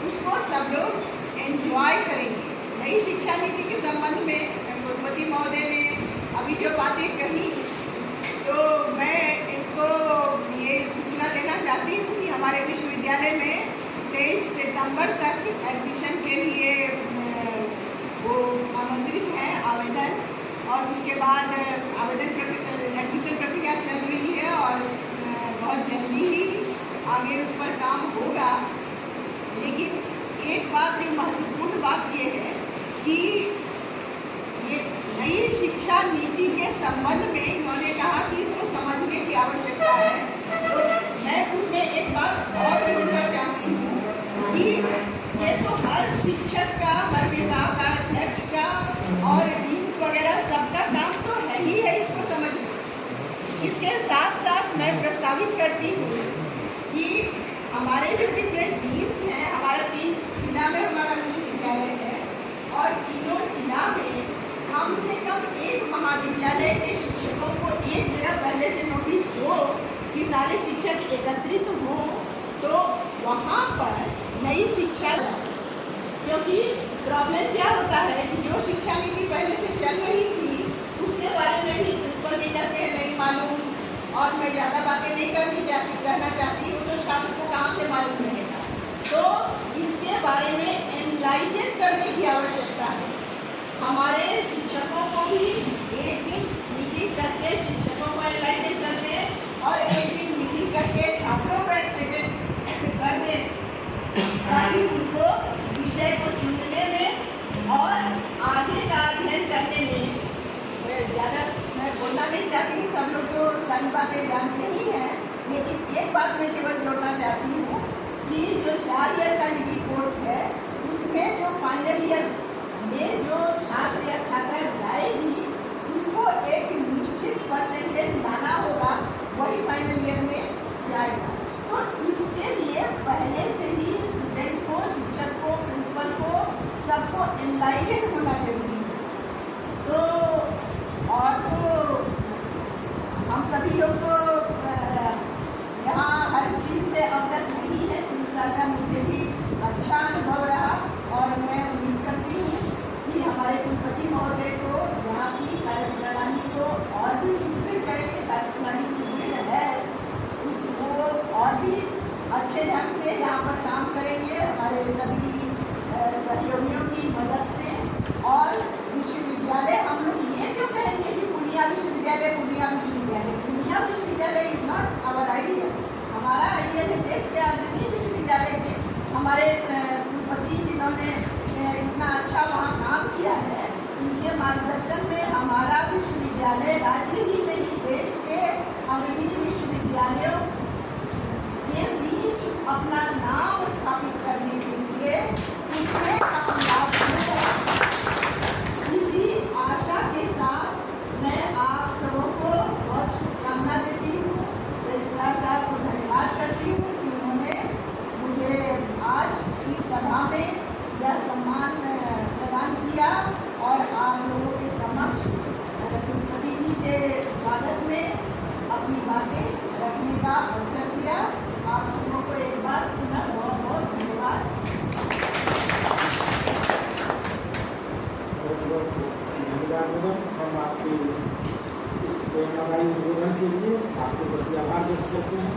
उसको सब लोग एंजॉय करेंगे। नई शिक्षा नीति के संबंध में कुलपति महोदय ने अभी जो बातें कही, तो मैं इनको ये सूचना देना चाहती हूँ कि हमारे विश्वविद्यालय में 23 सितंबर तक एडमिशन के लिए वो आमंत्रित हैं आवेदन, और उसके बाद एडमिशन प्रक्रिया चल रही है, और बहुत जल्दी ही आगे उस पर काम होगा। लेकिन एक बात जो महत्वपूर्ण बात ये है कि ये नई शिक्षा नीति के संबंध में इन्होंने कहा कि इसको समझने की आवश्यकता है। तो मैं उसमें एक बात और जोड़ना चाहती हूँ कि ये तो हर शिक्षक का, हर विभाग का अध्यक्ष का और डीन्स वगैरह सबका काम तो है ही है इसको समझना। इसके साथ साथ मैं प्रस्तावित करती हूँ कि हमारे जो डिफरेंट डीन्स हैं, हमारा 3 जिला में हमारा विश्वविद्यालय है, और तीनों जिला में कम से कम एक महाविद्यालय के शिक्षकों को एक जगह पहले से नोटिस हो कि सारे शिक्षक एकत्रित हो, तो वहाँ पर नई शिक्षा, क्योंकि प्रॉब्लम क्या होता है कि जो शिक्षा नीति पहले से चल रही थी उसके बारे में भी प्रिंसिपल भी कहते हैं नहीं मालूम, और मैं ज़्यादा बातें नहीं कहना चाहती हूँ, तो छात्र को कहाँ से मालूम रहेगा। तो इसके बारे में एनलाइटन करने की आवश्यकता है। हमारे शिक्षकों को भी एक दिन मीटिंग करके शिक्षकों को एनलाइटन कर दें, और एक दिन मीटिंग करके छात्रों को एनलाइटन कर दें, ताकि उनको विषय को चुनने में और आगे का अध्ययन करने में ज़्यादा, मैं बोलना नहीं चाहती हूँ, सब लोग तो सारी बातें जानते ही हैं, लेकिन एक बात मैं केवल जोड़ना चाहती हूँ कि जो 4 ईयर का डिग्री कोर्स है, उसमें जो फाइनल ईयर में जो छात्र या छात्रा जाएगी उसको एक निश्चित परसेंटेज लाना होगा, वही फाइनल ईयर में जाएगा। तो इसके लिए पहले से ही स्टूडेंट्स को, शिक्षक को, प्रिंसिपल को, सबको एनलाइटन होना जरूरी है। तो और तो हम सभी लोग तो यहाँ हर चीज़ से अवगत नहीं है। 3 साल का मुझे भी अच्छा अनुभव रहा, और मैं उम्मीद करती हूँ कि हमारे कुलपति महोदय को यहाँ की कार्यप्रणाली को और भी सुदृढ़ करेंगे। कार्यप्रणाली सुदृढ़ है, वो और भी अच्छे ढंग से यहाँ पर काम करेंगे हमारे सभी सहयोगियों की मदद से। और विश्वविद्यालय, हम लोग ये क्यों कहेंगे कि पूर्णिया विश्वविद्यालय, पूर्णिया विश्वविद्यालय, पूर्णिया विश्वविद्यालय इज नॉट आवर आइडिया। हमारा आइडिया है देश के अग्रणी विश्वविद्यालय के, हमारे कुलपति जिन्होंने इतना अच्छा वहाँ काम किया है, उनके मार्गदर्शन में हमारा विश्वविद्यालय राज्य ही नहीं देश के अग्रणी विश्वविद्यालयों के बीच अपना नाम स्थापित करने के लिए उसमें कामयाब हो। इसी आशा के साथ मैं आप सबों को बहुत शुभकामना देती हूँ। रजिस्ट्रार साहब को धन्यवाद करती हूँ कि उन्होंने मुझे आज इस सभा में यह सम्मान प्रदान किया। आपके प्रति आभार व्यक्त करते हैं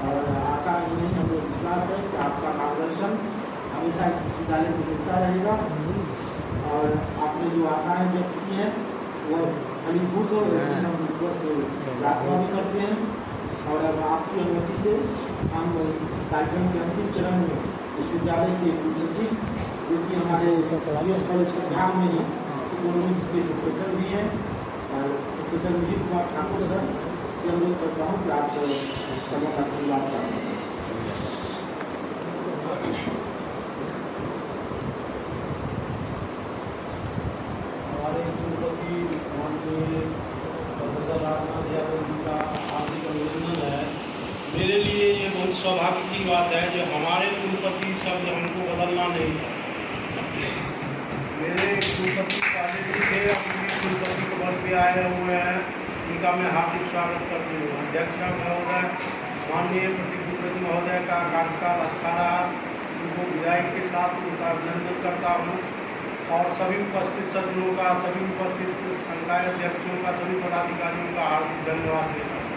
और आशा ही नहीं हमें विश्वास है कि आपका मार्गदर्शन हमेशा इस विश्वविद्यालय को मिलता रहेगा और आपने जो आशाएं व्यक्त की हैं वो फलीभूत हो, ऐसे हम ईश्वर से प्रार्थना भी करते हैं। और अब आपकी अनुमति से हम इस कार्यक्रम के अंतिम चरण में विश्वविद्यालय के कुल सचिव जो कि हमारे जीएस कॉलेज के भाग में ही इकोनॉमिक्स के प्रोफेसर भी हैं और प्रोफेसर विजीत कुमार ठाकुर सर से अनुरोध करता हूँ कि आप सभा का शुरुआत करें। हमारे कुलपति माननीय प्रोफेसर राजनाथ यादव जी का हार्दिक अभिनंदन है। मेरे लिए ये बहुत सौभाग्य की बात है जो हमारे कुलपति शब्द हमको बदलना नहीं है। मेरे कुलपति पहले भी थे, अपने कुलपति को बस भी आए हुए हैं, इनका मैं हार्दिक स्वागत करती हूँ। अध्यक्ष महोदय, माननीय प्रतिकुलपति महोदय का कार्यकाल अच्छा रहा, उनको विदाई के साथ उनका अभिनंदन करता हूँ और सभी उपस्थित सदस्यों का, सभी उपस्थित संकाय अध्यक्षों का, सभी पदाधिकारियों का हार्दिक धन्यवाद देता हूँ।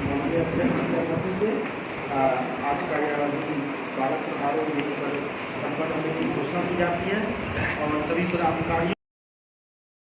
माननीय अध्यक्ष की अनुमति से आज का यह स्वागत समारोह संपन्न होने की घोषणा की जाती है और सभी पदाधिकारियों